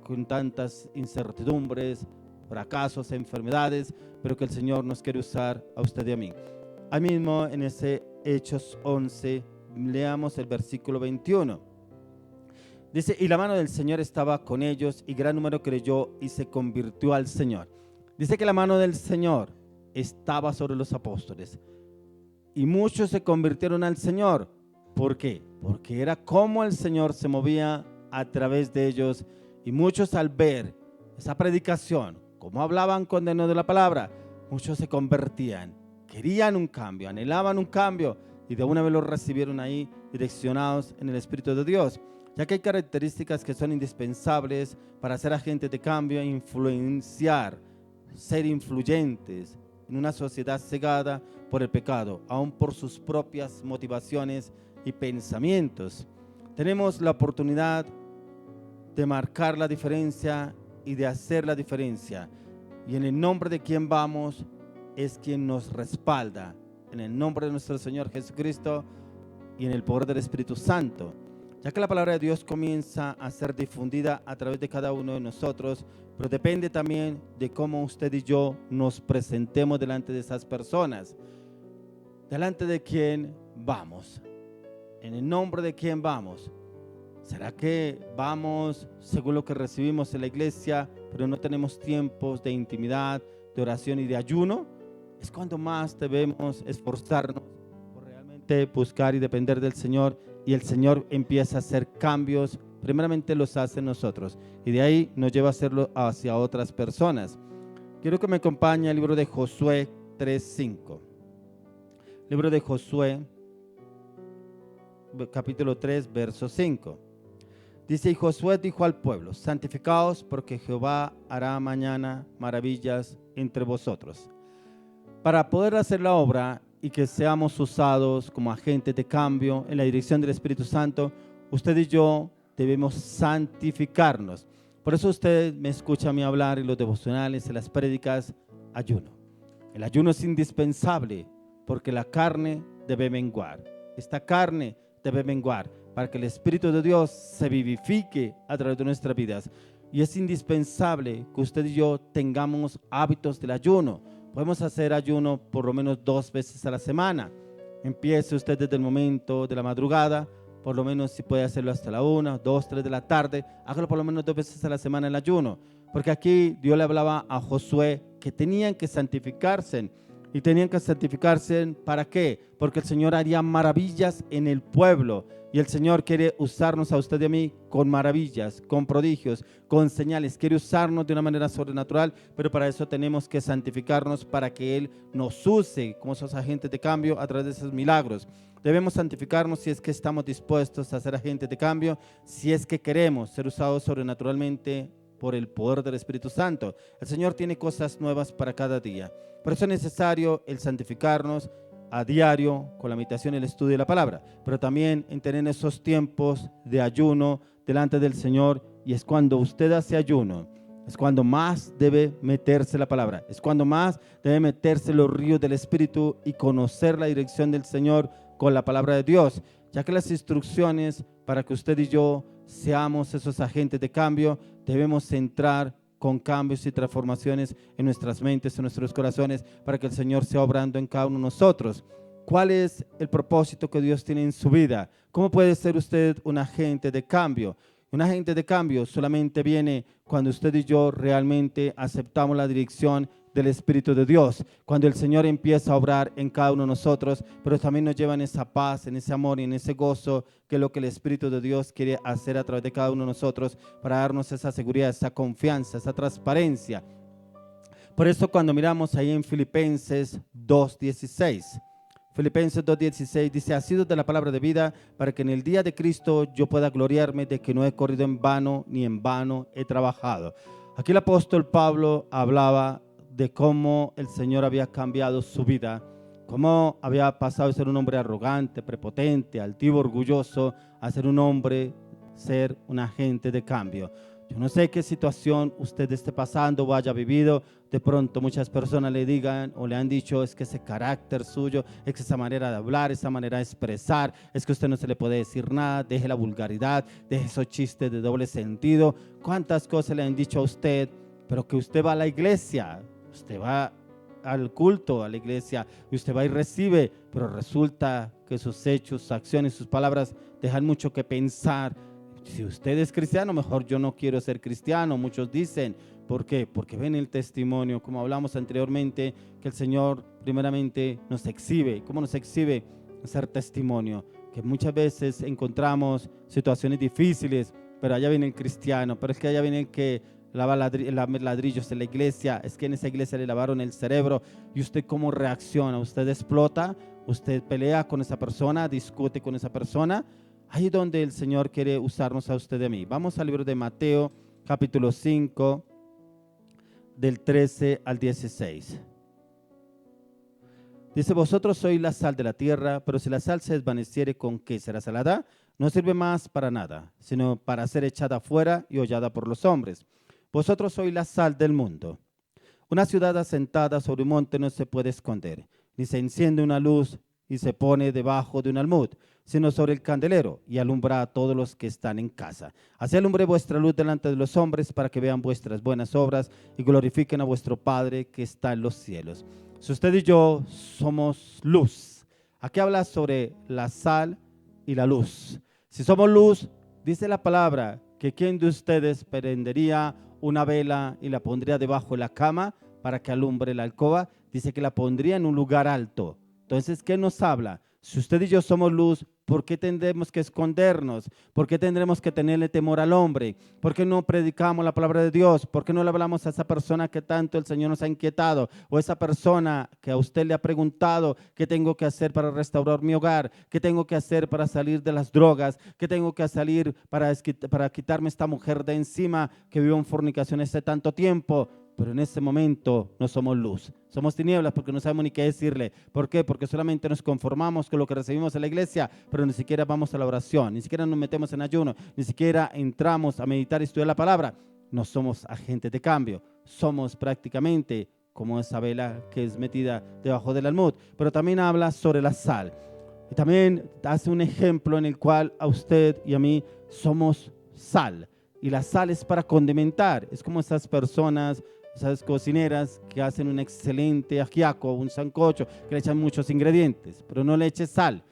con tantas incertidumbres, fracasos, enfermedades, pero que el Señor nos quiere usar a usted y a mí. Ahí mismo en ese Hechos 11, leamos el versículo 21. Dice: y la mano del Señor estaba con ellos, y gran número creyó y se convirtió al Señor. Dice que la mano del Señor estaba sobre los apóstoles, y muchos se convirtieron al Señor. ¿Por qué? Porque era como el Señor se movía a través de ellos, y muchos, al ver esa predicación, como hablaban con denuedo de la palabra, muchos se convertían, querían un cambio, anhelaban un cambio, y de una vez lo recibieron ahí, direccionados en el Espíritu de Dios. Ya que hay características que son indispensables para ser agentes de cambio, influenciar, ser influyentes en una sociedad cegada por el pecado, aún por sus propias motivaciones y pensamientos. Tenemos la oportunidad de marcar la diferencia y de hacer la diferencia, y en el nombre de quien vamos es quien nos respalda. En el nombre de nuestro Señor Jesucristo y en el poder del Espíritu Santo, ya que la palabra de Dios comienza a ser difundida a través de cada uno de nosotros, pero depende también de cómo usted y yo nos presentemos delante de esas personas. ¿Delante de quién vamos? ¿En el nombre de quién vamos? ¿Será que vamos según lo que recibimos en la iglesia, pero no tenemos tiempos de intimidad, de oración y de ayuno? Es cuando más debemos esforzarnos por realmente buscar y depender del Señor, y el Señor empieza a hacer cambios. Primeramente los hace en nosotros y de ahí nos lleva a hacerlo hacia otras personas. Quiero que me acompañe al libro de Josué 3:5. Libro de Josué, capítulo 3, verso 5. Dice: y Josué dijo al pueblo: santificaos, porque Jehová hará mañana maravillas entre vosotros. Para poder hacer la obra y que seamos usados como agentes de cambio en la dirección del Espíritu Santo, usted y yo debemos santificarnos. Por eso usted me escucha a mí hablar en los devocionales, en las prédicas, ayuno. El ayuno es indispensable porque la carne debe menguar. Esta carne debe menguar para que el Espíritu de Dios se vivifique a través de nuestras vidas. Y es indispensable que usted y yo tengamos hábitos del ayuno. Podemos hacer ayuno por lo menos 2 veces a la semana. Empiece usted desde el momento de la madrugada, por lo menos si puede hacerlo hasta la 1, 2, 3 de la tarde, hágalo por lo menos 2 veces a la semana el ayuno. Porque aquí Dios le hablaba a Josué que tenían que santificarse. ¿Y tenían que santificarse para qué? Porque el Señor haría maravillas en el pueblo. Y el Señor quiere usarnos a usted y a mí con maravillas, con prodigios, con señales. Quiere usarnos de una manera sobrenatural, pero para eso tenemos que santificarnos para que Él nos use como esos agentes de cambio a través de esos milagros. Debemos santificarnos si es que estamos dispuestos a ser agentes de cambio, si es que queremos ser usados sobrenaturalmente por el poder del Espíritu Santo. El Señor tiene cosas nuevas para cada día. Por eso es necesario el santificarnos a diario con la meditación y el estudio de la palabra, pero también en tener esos tiempos de ayuno delante del Señor. Y es cuando usted hace ayuno, es cuando más debe meterse la palabra, es cuando más debe meterse los ríos del Espíritu y conocer la dirección del Señor con la palabra de Dios, ya que las instrucciones para que usted y yo seamos esos agentes de cambio, debemos entrar con cambios y transformaciones en nuestras mentes, en nuestros corazones, para que el Señor sea obrando en cada uno de nosotros. ¿Cuál es el propósito que Dios tiene en su vida? ¿Cómo puede ser usted un agente de cambio? Un agente de cambio solamente viene cuando usted y yo realmente aceptamos la dirección del Espíritu de Dios, cuando el Señor empieza a obrar en cada uno de nosotros, pero también nos lleva en esa paz, en ese amor y en ese gozo, que es lo que el Espíritu de Dios quiere hacer a través de cada uno de nosotros, para darnos esa seguridad, esa confianza, esa transparencia. Por eso cuando miramos ahí en Filipenses 2:16, Filipenses 2:16 dice: asidos de la palabra de vida, para que en el día de Cristo yo pueda gloriarme de que no he corrido en vano, ni en vano he trabajado. Aquí el apóstol Pablo hablaba de cómo el Señor había cambiado su vida, cómo había pasado de ser un hombre arrogante, prepotente, altivo, orgulloso, a ser un hombre, ser un agente de cambio. Yo no sé qué situación usted esté pasando o haya vivido. De pronto muchas personas le digan o le han dicho: es que ese carácter suyo, es que esa manera de hablar, esa manera de expresar, es que a usted no se le puede decir nada, deje la vulgaridad, deje esos chistes de doble sentido. ¿Cuántas cosas le han dicho a usted? Pero que usted va a la iglesia, usted va al culto, a la iglesia, y usted va y recibe, pero resulta que sus hechos, sus acciones, sus palabras dejan mucho que pensar. Si usted es cristiano, mejor yo no quiero ser cristiano. Muchos dicen, ¿por qué? Porque ven el testimonio, como hablamos anteriormente, que el Señor primeramente nos exhibe. ¿Cómo nos exhibe? Ser testimonio, que muchas veces encontramos situaciones difíciles, pero allá viene el cristiano, pero es que allá viene el que lava ladrillos en la iglesia, es que en esa iglesia le lavaron el cerebro. ¿Y usted cómo reacciona? ¿Usted explota? ¿Usted pelea con esa persona? ¿Discute con esa persona? Ahí es donde el Señor quiere usarnos a usted y a mí. Vamos al libro de Mateo, capítulo 5, del 13 al 16. Dice: vosotros sois la sal de la tierra, pero si la sal se desvaneciere, ¿con qué será salada? No sirve más para nada, sino para ser echada fuera y hollada por los hombres. Vosotros sois la sal del mundo. Una ciudad asentada sobre un monte no se puede esconder, ni se enciende una luz y se pone debajo de un almud, sino sobre el candelero, y alumbra a todos los que están en casa. Así alumbre vuestra luz delante de los hombres, para que vean vuestras buenas obras y glorifiquen a vuestro Padre que está en los cielos. Si usted y yo somos luz, aquí habla sobre la sal y la luz. Si somos luz, dice la palabra que ¿quién de ustedes prendería una vela y la pondría debajo de la cama para que alumbre la alcoba? Dice que la pondría en un lugar alto. Entonces, ¿qué nos habla? Si usted y yo somos luz, ¿por qué tendremos que escondernos? ¿Por qué tendremos que tenerle temor al hombre? ¿Por qué no predicamos la palabra de Dios? ¿Por qué no le hablamos a esa persona que tanto el Señor nos ha inquietado? O esa persona que a usted le ha preguntado qué tengo que hacer para restaurar mi hogar, qué tengo que hacer para salir de las drogas, qué tengo que salir para quitarme esta mujer de encima que vive en fornicación hace tanto tiempo. Pero en ese momento no somos luz, somos tinieblas porque no sabemos ni qué decirle. ¿Por qué? Porque solamente nos conformamos con lo que recibimos en la iglesia, pero ni siquiera vamos a la oración, ni siquiera nos metemos en ayuno, ni siquiera entramos a meditar y estudiar la palabra. No somos agentes de cambio, somos prácticamente como esa vela que es metida debajo del almud. Pero también habla sobre la sal y también hace un ejemplo en el cual a usted y a mí somos sal. Y la sal es para condimentar, es como esas personas, esas cocineras que hacen un excelente ajiaco, un sancocho, que le echan muchos ingredientes, pero no le eches sal.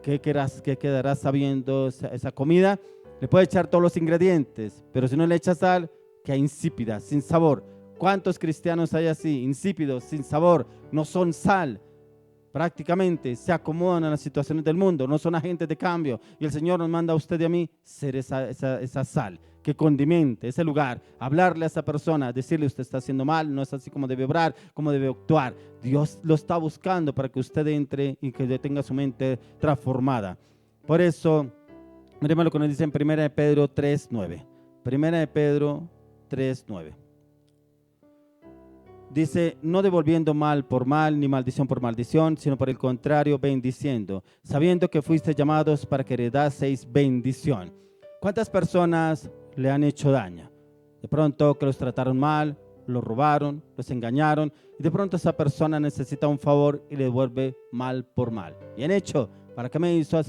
¿Qué quedarás sabiendo esa comida? Le puede echar todos los ingredientes, pero si no le echas sal, queda insípida, sin sabor. ¿Cuántos cristianos hay así, insípidos, sin sabor? No son sal. Prácticamente se acomodan a las situaciones del mundo, no son agentes de cambio. Y el Señor nos manda a usted y a mí ser esa sal que condimente ese lugar, hablarle a esa persona, decirle usted está haciendo mal, no es así como debe obrar, como debe actuar. Dios lo está buscando para que usted entre y que tenga su mente transformada. Por eso, miremos lo que nos dice en 1 de Pedro 3:9. 1 de Pedro 3:9. Dice, no devolviendo mal por mal, ni maldición por maldición, sino por el contrario, bendiciendo, sabiendo que fuiste llamados para que heredaseis bendición. ¿Cuántas personas le han hecho daño? De pronto que los trataron mal, los robaron, los engañaron, y de pronto esa persona necesita un favor y le devuelve mal por mal. Bien hecho. ¿Para qué me hizo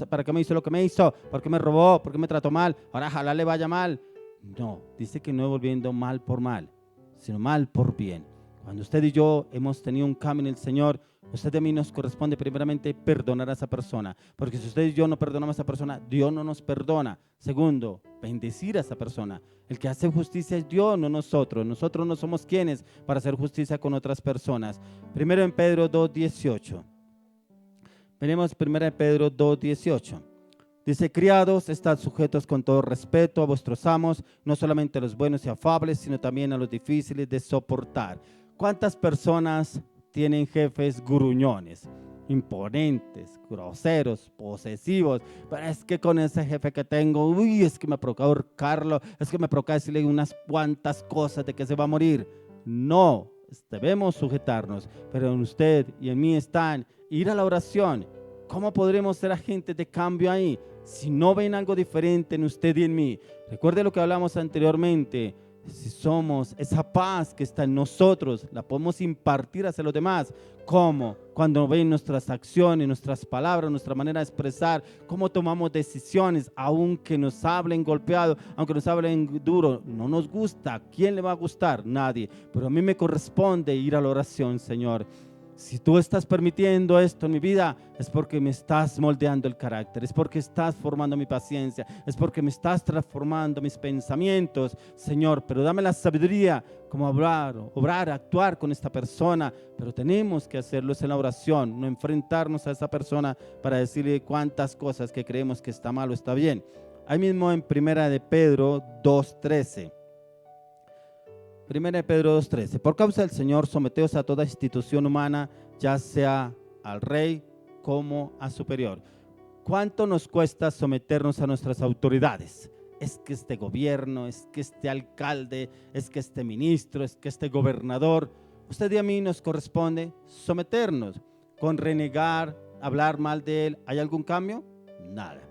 lo que me hizo? ¿Por qué me robó? ¿Por qué me trató mal? Ahora ojalá le vaya mal. No, dice que no devolviendo mal por mal, sino mal por bien. Cuando usted y yo hemos tenido un cambio en el Señor, usted y a mí nos corresponde primeramente perdonar a esa persona, porque si usted y yo no perdonamos a esa persona, Dios no nos perdona. Segundo, bendecir a esa persona. El que hace justicia es Dios, no nosotros. Nosotros no somos quienes para hacer justicia con otras personas. Primero en Pedro 2:18. Veremos 1 Pedro 2:18. Dice, criados, estad sujetos con todo respeto a vuestros amos, no solamente a los buenos y afables, sino también a los difíciles de soportar. ¿Cuántas personas tienen jefes gruñones, imponentes, groseros, posesivos? Pero es que con ese jefe que tengo, es que me provoca ahorcarlo, es que me provoca decirle unas cuantas cosas de que se va a morir. No, debemos sujetarnos, pero en usted y en mí están ir a la oración. ¿Cómo podremos ser agentes de cambio ahí si no ven algo diferente en usted y en mí? Recuerde lo que hablamos anteriormente. Si somos esa paz que está en nosotros, la podemos impartir hacia los demás. ¿Cómo? Cuando ven nuestras acciones, nuestras palabras, nuestra manera de expresar, cómo tomamos decisiones, aunque nos hablen golpeado, aunque nos hablen duro, no nos gusta. ¿Quién le va a gustar? Nadie. Pero a mí me corresponde ir a la oración, Señor. Si tú estás permitiendo esto en mi vida, es porque me estás moldeando el carácter, es porque estás formando mi paciencia, es porque me estás transformando mis pensamientos, Señor. Pero dame la sabiduría como obrar, actuar con esta persona. Pero tenemos que hacerlo en la oración, no enfrentarnos a esa persona para decirle cuántas cosas que creemos que está mal o está bien. Ahí mismo en 1 de Pedro 2:13. 1 de Pedro 2:13. Por causa del Señor, someteos a toda institución humana, ya sea al rey como a superior. ¿Cuánto nos cuesta someternos a nuestras autoridades? Es que este gobierno, es que este alcalde, es que este ministro, es que este gobernador. Usted y a mí nos corresponde someternos. Con renegar, hablar mal de él, ¿hay algún cambio? Nada.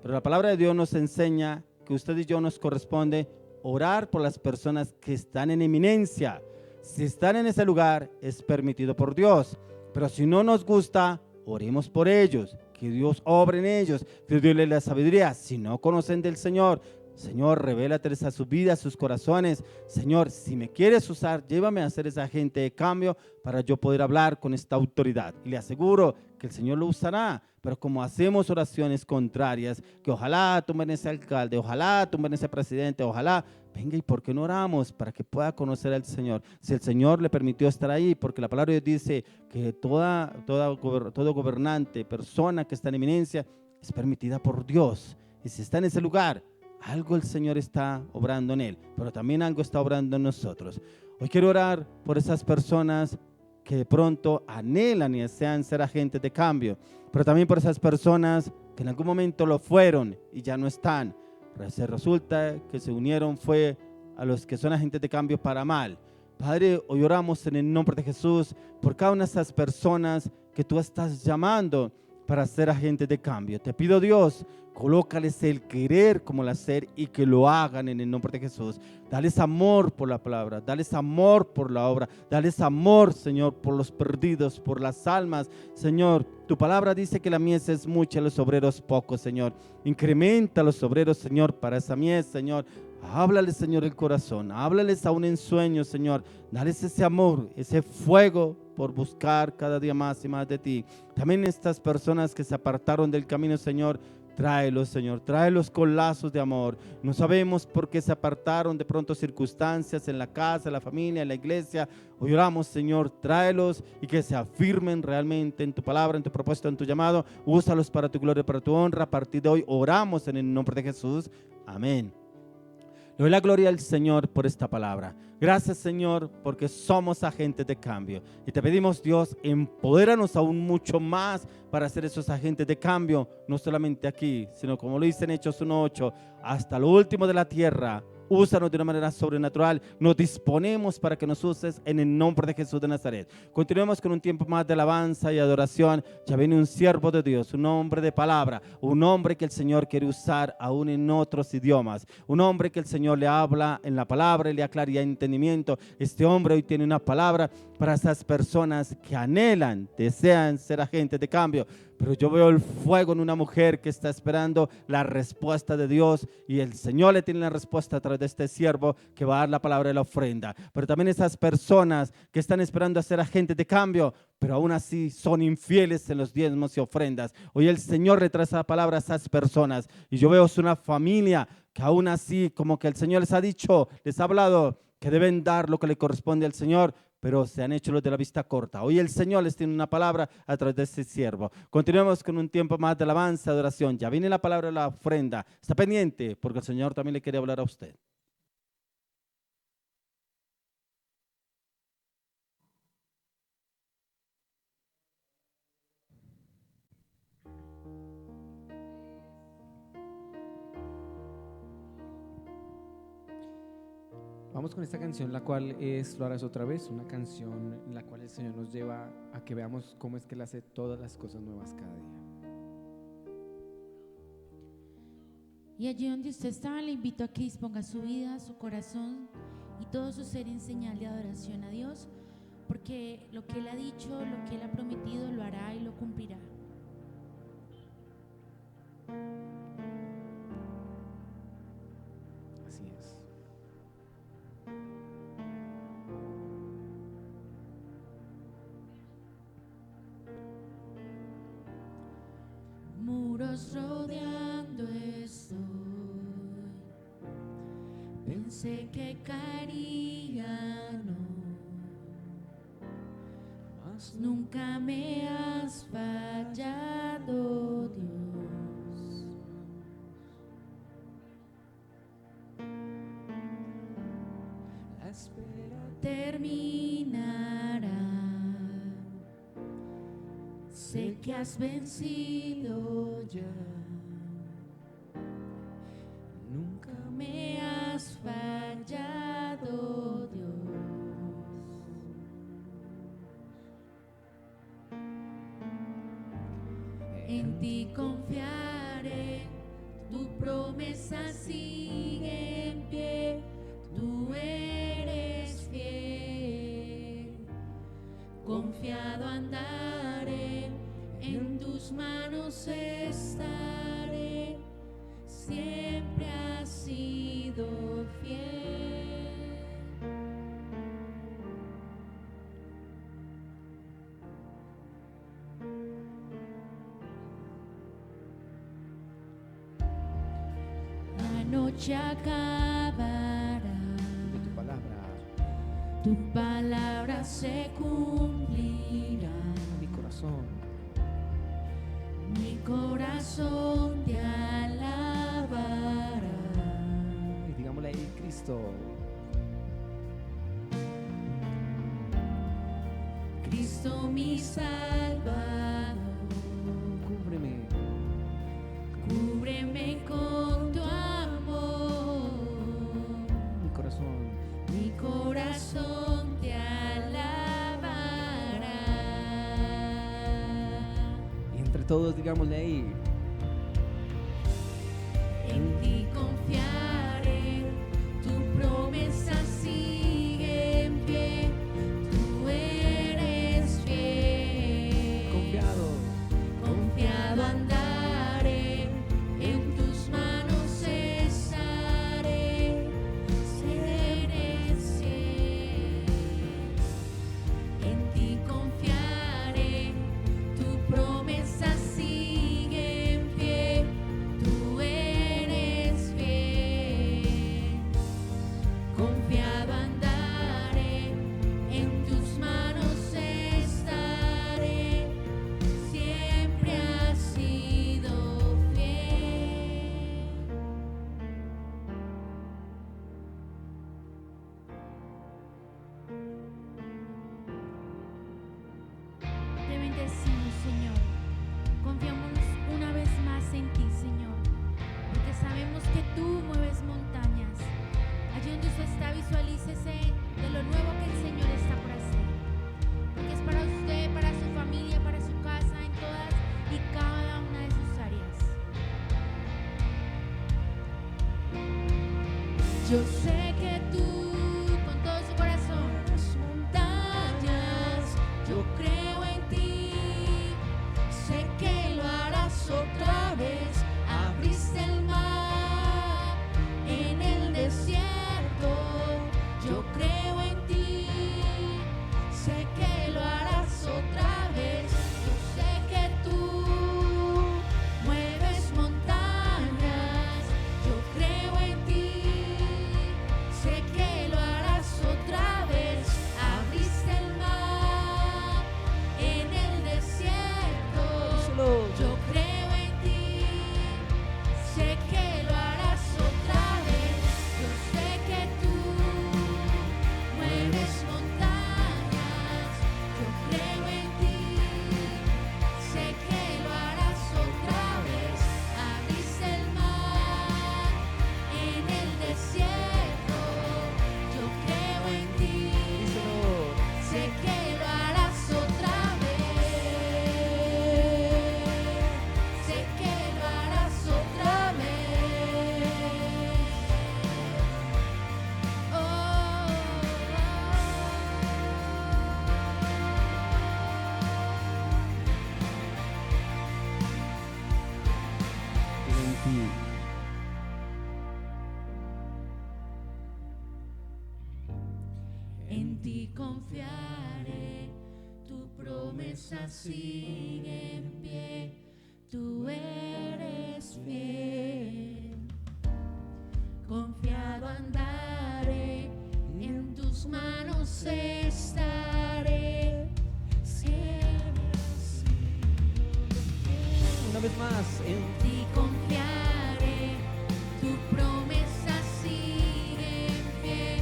Pero la palabra de Dios nos enseña que usted y yo nos corresponde orar por las personas que están en eminencia. Si están en ese lugar, es permitido por Dios. Pero si no nos gusta, oremos por ellos, que Dios obre en ellos, que Dios les dé la sabiduría. Si no conocen del Señor, Señor, revélateles a sus vidas, a sus corazones. Señor, si me quieres usar, llévame a ser ese agente de cambio para yo poder hablar con esta autoridad. Y le aseguro que el Señor lo usará. Pero como hacemos oraciones contrarias, que ojalá tumben ese alcalde, ojalá tumben ese presidente, ojalá, venga, ¿y por qué no oramos? Para que pueda conocer al Señor. Si el Señor le permitió estar ahí, porque la palabra de Dios dice que todo gobernante, persona que está en eminencia, es permitida por Dios. Y si está en ese lugar, algo el Señor está obrando en él, pero también algo está obrando en nosotros. Hoy quiero orar por esas personas que de pronto anhelan y desean ser agentes de cambio, pero también por esas personas que en algún momento lo fueron y ya no están. Se resulta que se unieron fue a los que son agentes de cambio para mal. Padre, hoy oramos en el nombre de Jesús por cada una de esas personas que tú estás llamando para ser agentes de cambio. Te pido, Dios, colócales el querer como el hacer y que lo hagan en el nombre de Jesús. Dales amor por la palabra, dales amor por la obra, dales amor, Señor, por los perdidos, por las almas. Señor, tu palabra dice que la mies es mucha, los obreros pocos, Señor. Incrementa los obreros, Señor, para esa mies, Señor. Háblales, Señor, el corazón, háblales aún en sueños, Señor. Dales ese amor, ese fuego por buscar cada día más y más de ti. También estas personas que se apartaron del camino, Señor, tráelos, Señor, tráelos con lazos de amor. No sabemos por qué se apartaron, de pronto circunstancias en la casa, en la familia, en la iglesia. Hoy oramos, Señor, tráelos y que se afirmen realmente en tu palabra, en tu propósito, en tu llamado. Úsalos para tu gloria, para tu honra. A partir de hoy oramos en el nombre de Jesús. Amén. Le doy la gloria al Señor por esta palabra. Gracias, Señor, porque somos agentes de cambio. Y te pedimos, Dios, empodéranos aún mucho más para ser esos agentes de cambio, no solamente aquí, sino como lo dice en Hechos 1:8, hasta lo último de la tierra. Úsanos de una manera sobrenatural. Nos disponemos para que nos uses en el nombre de Jesús de Nazaret. Continuemos con un tiempo más de alabanza y adoración. Ya viene un siervo de Dios, un hombre de palabra, un hombre que el Señor quiere usar aún en otros idiomas, un hombre que el Señor le habla en la palabra y le da claridad y entendimiento. Este hombre hoy tiene una palabra para esas personas que anhelan, desean ser agentes de cambio. Pero yo veo el fuego en una mujer que está esperando la respuesta de Dios, y el Señor le tiene la respuesta a través de este siervo que va a dar la palabra de la ofrenda. Pero también esas personas que están esperando a ser agentes de cambio, pero aún así son infieles en los diezmos y ofrendas. Hoy el Señor le trae esa palabra a esas personas, y yo veo una familia que aún así, como que el Señor les ha dicho, les ha hablado que deben dar lo que le corresponde al Señor, pero se han hecho los de la vista corta. Hoy el Señor les tiene una palabra a través de este siervo. Continuemos con un tiempo más de alabanza, adoración. Ya viene la palabra de la ofrenda. Está pendiente porque el Señor también le quiere hablar a usted. Vamos con esta canción, la cual es, lo harás otra vez, una canción en la cual el Señor nos lleva a que veamos cómo es que Él hace todas las cosas nuevas cada día. Y allí donde usted está, le invito a que disponga su vida, su corazón y todo su ser en señal de adoración a Dios, porque lo que Él ha dicho, lo que Él ha prometido, lo hará y lo cumplirá. Así es. Muros rodeando estoy, pensé que caería, no, mas nunca me has fallado, Dios. La espera terminará. Sé que has vencido ya, nunca me has fallado, Dios. En ti confiaré, tu promesa sigue en pie, tú eres fiel, confiado andaré en tus manos estaré, siempre has sido fiel. La noche acabará, De tu palabra, tu palabra se cumplirá. mi corazón, Mi corazón te alabará. y digámosle ahí, Cristo, Cristo mi Salvador, cúbreme, cúbreme con tu amor. mi corazón, Mi corazón te alabará. y entre todos digámosle ahí, En ti confiaré, tu promesa sigue en pie, tú eres fiel. Confiado andaré, en tus manos estaré, seré fiel. En ti confiaré, tu promesa sigue en pie, tú eres fiel. Confiado andaré, en tus manos estaré, siempre has sido fiel. Te bendecimos, Señor. Confiamos una vez más en ti, Señor, porque sabemos que tú mueves montañas. Allí donde usted está, visualícese de lo nuevo que el Señor está por hacer, porque es para usted, para su familia, para su casa, en todas y cada una de sus áreas. Yo sé que tú, con todo su corazón, montañas, yo creo en ti. Sé que lo harás otra vez. Abriste el mar en el desierto. Yo creo en ti. Sé que lo harás otra vez. Yo sé que tú mueves montañas. Yo creo en ti. Sé que lo harás otra vez. Abriste el mar en el desierto. Yo creo en ti. Sé que lo harás otra vez. Yo sé que tú mueves montañas. Yo creo en ti. Sé que lo harás otra vez. Abriste el mar en el desierto. Yo creo en ti. Sé que lo harás otra vez. Sé que lo harás otra vez. en ti. En ti confiaré, tu promesa sigue en pie, tú eres fiel. Confiado andaré, en tus manos estaré, siempre has sido fiel. Una vez más, En ti confiaré, tu promesa sigue en pie,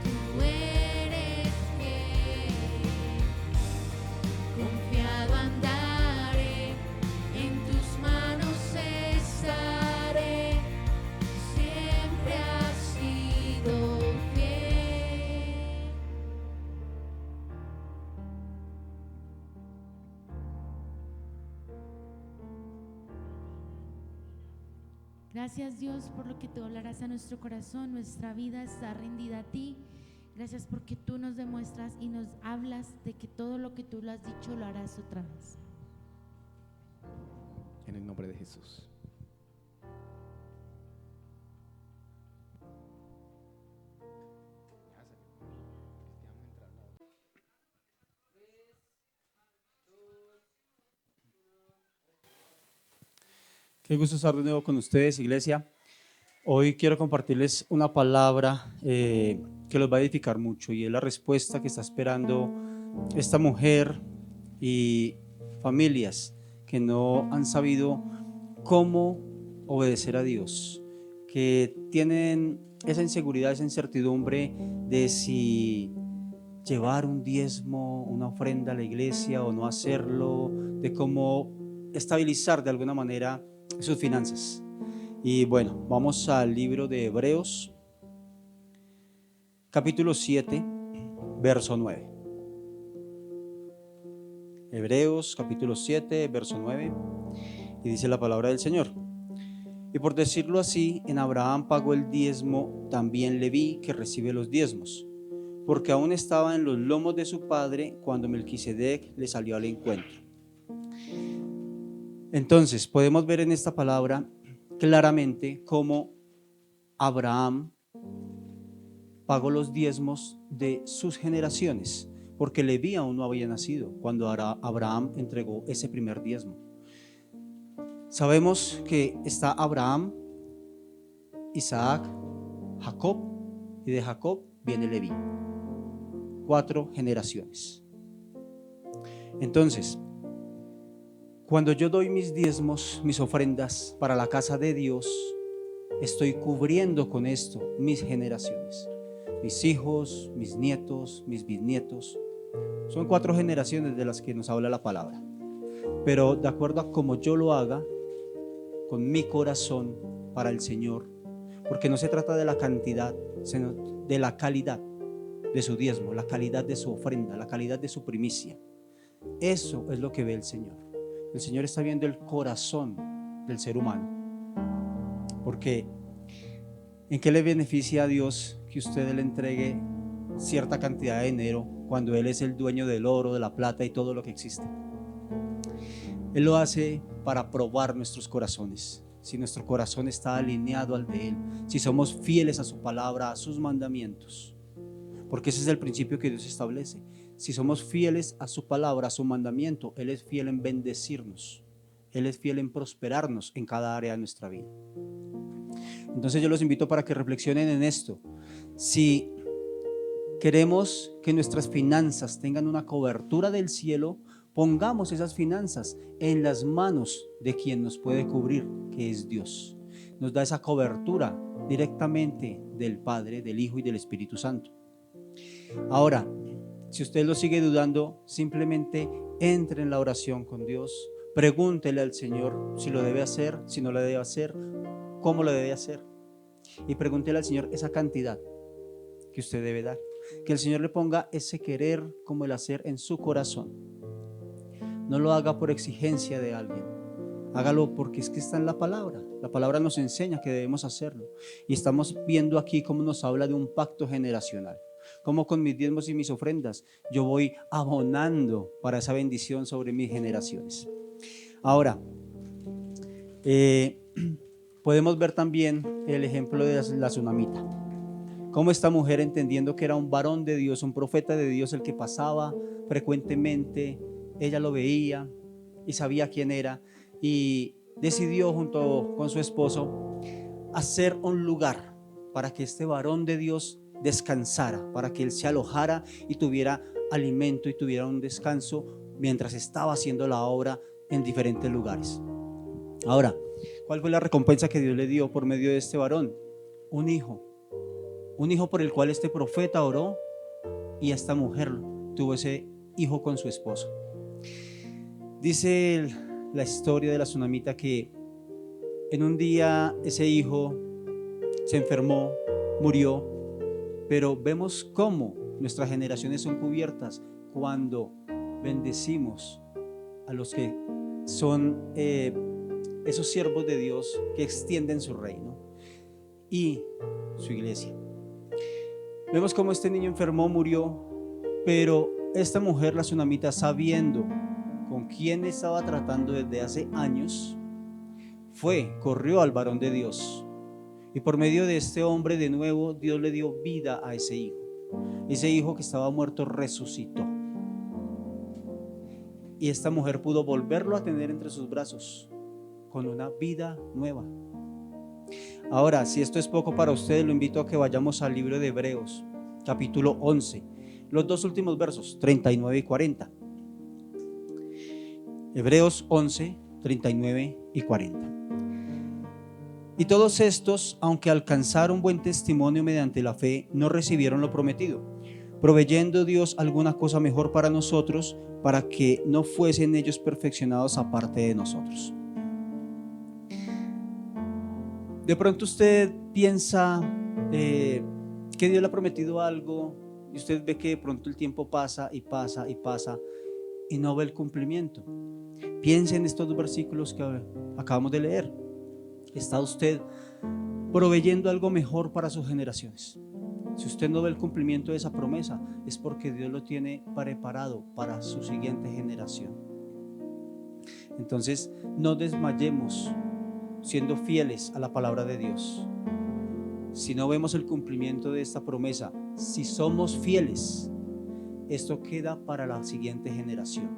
tú eres fiel. Confiado andaré, en tus manos estaré, siempre has sido fiel. Gracias, Dios, por lo que tú hablarás a nuestro corazón. Nuestra vida está rendida a ti. Gracias porque tú nos demuestras y nos hablas de que todo lo que tú lo has dicho lo harás otra vez. en el nombre de Jesús. Qué gusto estar de nuevo con ustedes, iglesia. Hoy quiero compartirles una palabra que los va a edificar mucho, y es la respuesta que está esperando esta mujer y familias que no han sabido cómo obedecer a Dios, que tienen esa inseguridad, esa incertidumbre de si llevar un diezmo, una ofrenda a la iglesia o no hacerlo, de cómo estabilizar de alguna manera sus finanzas. Y bueno, vamos al libro de Hebreos, capítulo 7, verso 9. Hebreos, capítulo 7, verso 9, y dice la palabra del Señor: y por decirlo así, en Abraham pagó el diezmo también Leví, que recibe los diezmos, porque aún estaba en los lomos de su padre cuando Melquisedec le salió al encuentro. Entonces podemos ver en esta palabra claramente cómo Abraham pagó los diezmos de sus generaciones, porque Leví aún no había nacido cuando Abraham entregó ese primer diezmo. Sabemos que está Abraham, Isaac, Jacob, y de Jacob viene Leví. 4 generaciones. Entonces, cuando yo doy mis diezmos, mis ofrendas para la casa de Dios, estoy cubriendo con esto mis generaciones, mis hijos, mis nietos, mis bisnietos. Son 4 generaciones de las que nos habla la palabra. Pero de acuerdo a cómo yo lo haga, con mi corazón para el Señor, porque no se trata de la cantidad, sino de la calidad de su diezmo, la calidad de su ofrenda, la calidad de su primicia. Eso es lo que ve el Señor. El Señor está viendo el corazón del ser humano. Porque ¿en qué le beneficia a Dios que usted le entregue cierta cantidad de dinero cuando Él es el dueño del oro, de la plata y todo lo que existe? Él lo hace para probar nuestros corazones. Si nuestro corazón está alineado al de Él, si somos fieles a su palabra, a sus mandamientos. Porque ese es el principio que Dios establece. Si somos fieles a su palabra, a su mandamiento, Él es fiel en bendecirnos. Él es fiel en prosperarnos en cada área de nuestra vida. Entonces yo los invito para que reflexionen en esto. Si queremos que nuestras finanzas tengan una cobertura del cielo, pongamos esas finanzas en las manos de quien nos puede cubrir, que es Dios. Nos da esa cobertura directamente del Padre, del Hijo y del Espíritu Santo. Ahora, si usted lo sigue dudando, simplemente entre en la oración con Dios, pregúntele al Señor si lo debe hacer, si no lo debe hacer, cómo lo debe hacer, y pregúntele al Señor esa cantidad que usted debe dar, que el Señor le ponga ese querer como el hacer en su corazón. No lo haga por exigencia de alguien, hágalo porque es que está en la palabra nos enseña que debemos hacerlo, y estamos viendo aquí cómo nos habla de un pacto generacional. Como con mis diezmos y mis ofrendas yo voy abonando para esa bendición sobre mis generaciones. Ahora, podemos ver también el ejemplo de la tsunamita. Como esta mujer, entendiendo que era un varón de Dios, un profeta de Dios, el que pasaba frecuentemente, ella lo veía y sabía quién era, y decidió junto con su esposo hacer un lugar para que este varón de Dios descansara, para que él se alojara y tuviera alimento y tuviera un descanso mientras estaba haciendo la obra en diferentes lugares. Ahora, ¿cuál fue la recompensa que Dios le dio por medio de este varón? Un hijo por el cual este profeta oró, y esta mujer tuvo ese hijo con su esposo. Dice la historia de la tsunamita que en un día ese hijo se enfermó, murió. Pero vemos cómo nuestras generaciones son cubiertas cuando bendecimos a los que son esos siervos de Dios que extienden su reino y su iglesia. Vemos cómo este niño enfermó, murió, pero esta mujer, la tsunamita, sabiendo con quién estaba tratando desde hace años, corrió al varón de Dios. Y por medio de este hombre, de nuevo, Dios le dio vida a ese hijo. Ese hijo que estaba muerto resucitó. Y esta mujer pudo volverlo a tener entre sus brazos con una vida nueva. Ahora, si esto es poco para ustedes, lo invito a que vayamos al libro de Hebreos, capítulo 11, los dos últimos versos, 39 y 40. Hebreos 11, 39 y 40. Y todos estos, aunque alcanzaron buen testimonio mediante la fe, no recibieron lo prometido, proveyendo Dios alguna cosa mejor para nosotros, para que no fuesen ellos perfeccionados aparte de nosotros. De pronto usted piensa que Dios le ha prometido algo y usted ve que de pronto el tiempo pasa y pasa y pasa y no ve el cumplimiento. Piense en estos dos versículos que acabamos de leer. ¿Está usted proveyendo algo mejor para sus generaciones? Si usted no ve el cumplimiento de esa promesa, es porque Dios lo tiene preparado para su siguiente generación. Entonces, no desmayemos siendo fieles a la palabra de Dios. Si no vemos el cumplimiento de esta promesa, si somos fieles, esto queda para la siguiente generación.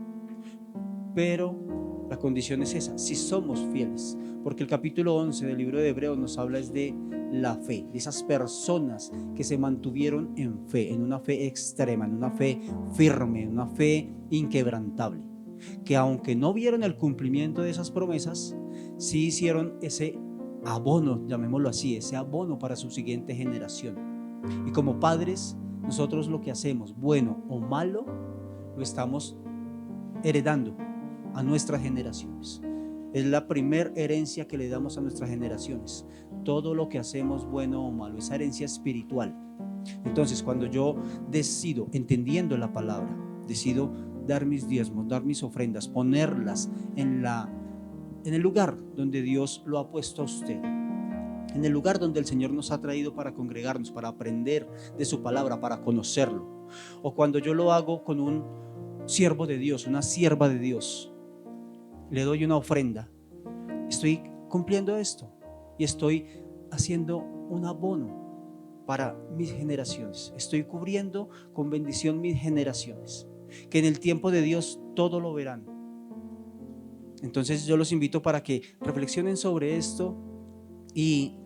Pero la condición es esa, si somos fieles, porque el capítulo 11 del libro de Hebreos nos habla es de la fe, de esas personas que se mantuvieron en fe, en una fe extrema, en una fe firme, en una fe inquebrantable, que aunque no vieron el cumplimiento de esas promesas, sí hicieron ese abono, llamémoslo así, ese abono para su siguiente generación. Y como padres, nosotros lo que hacemos, bueno o malo, lo estamos heredando a nuestras generaciones. Es la primer herencia que le damos a nuestras generaciones. Todo lo que hacemos, bueno o malo, esa herencia espiritual. Entonces, cuando yo decido, entendiendo la palabra, decido dar mis diezmos, dar mis ofrendas, ponerlas en el lugar donde Dios lo ha puesto a usted, en el lugar donde el Señor nos ha traído para congregarnos, para aprender de su palabra, para conocerlo. O cuando yo lo hago con un siervo de Dios, una sierva de Dios, le doy una ofrenda, estoy cumpliendo esto y estoy haciendo un abono para mis generaciones, estoy cubriendo con bendición mis generaciones, que en el tiempo de Dios todo lo verán. Entonces yo los invito para que reflexionen sobre esto y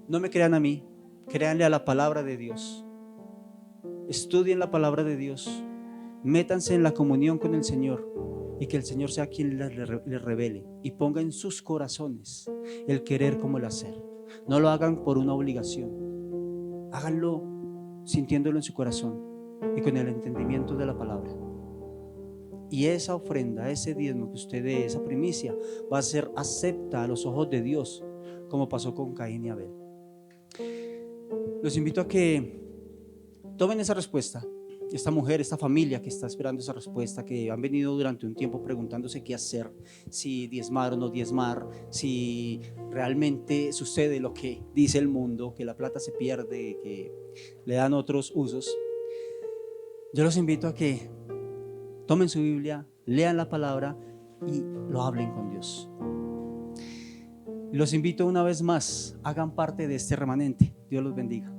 no me crean a mí, créanle a la palabra de Dios, estudien la palabra de Dios, métanse en la comunión con el Señor y que el Señor sea quien les revele y ponga en sus corazones el querer como el hacer. No lo hagan por una obligación, háganlo sintiéndolo en su corazón y con el entendimiento de la palabra. Y esa ofrenda, ese diezmo que usted dé, esa primicia, va a ser acepta a los ojos de Dios, como pasó con Caín y Abel. Los invito a que tomen esa respuesta. Esta mujer, esta familia que está esperando esa respuesta, que han venido durante un tiempo preguntándose qué hacer, si diezmar o no diezmar, si realmente sucede lo que dice el mundo, que la plata se pierde, que le dan otros usos. Yo los invito a que tomen su Biblia, lean la palabra y lo hablen con Dios. Los invito una vez más, hagan parte de este remanente. Dios los bendiga.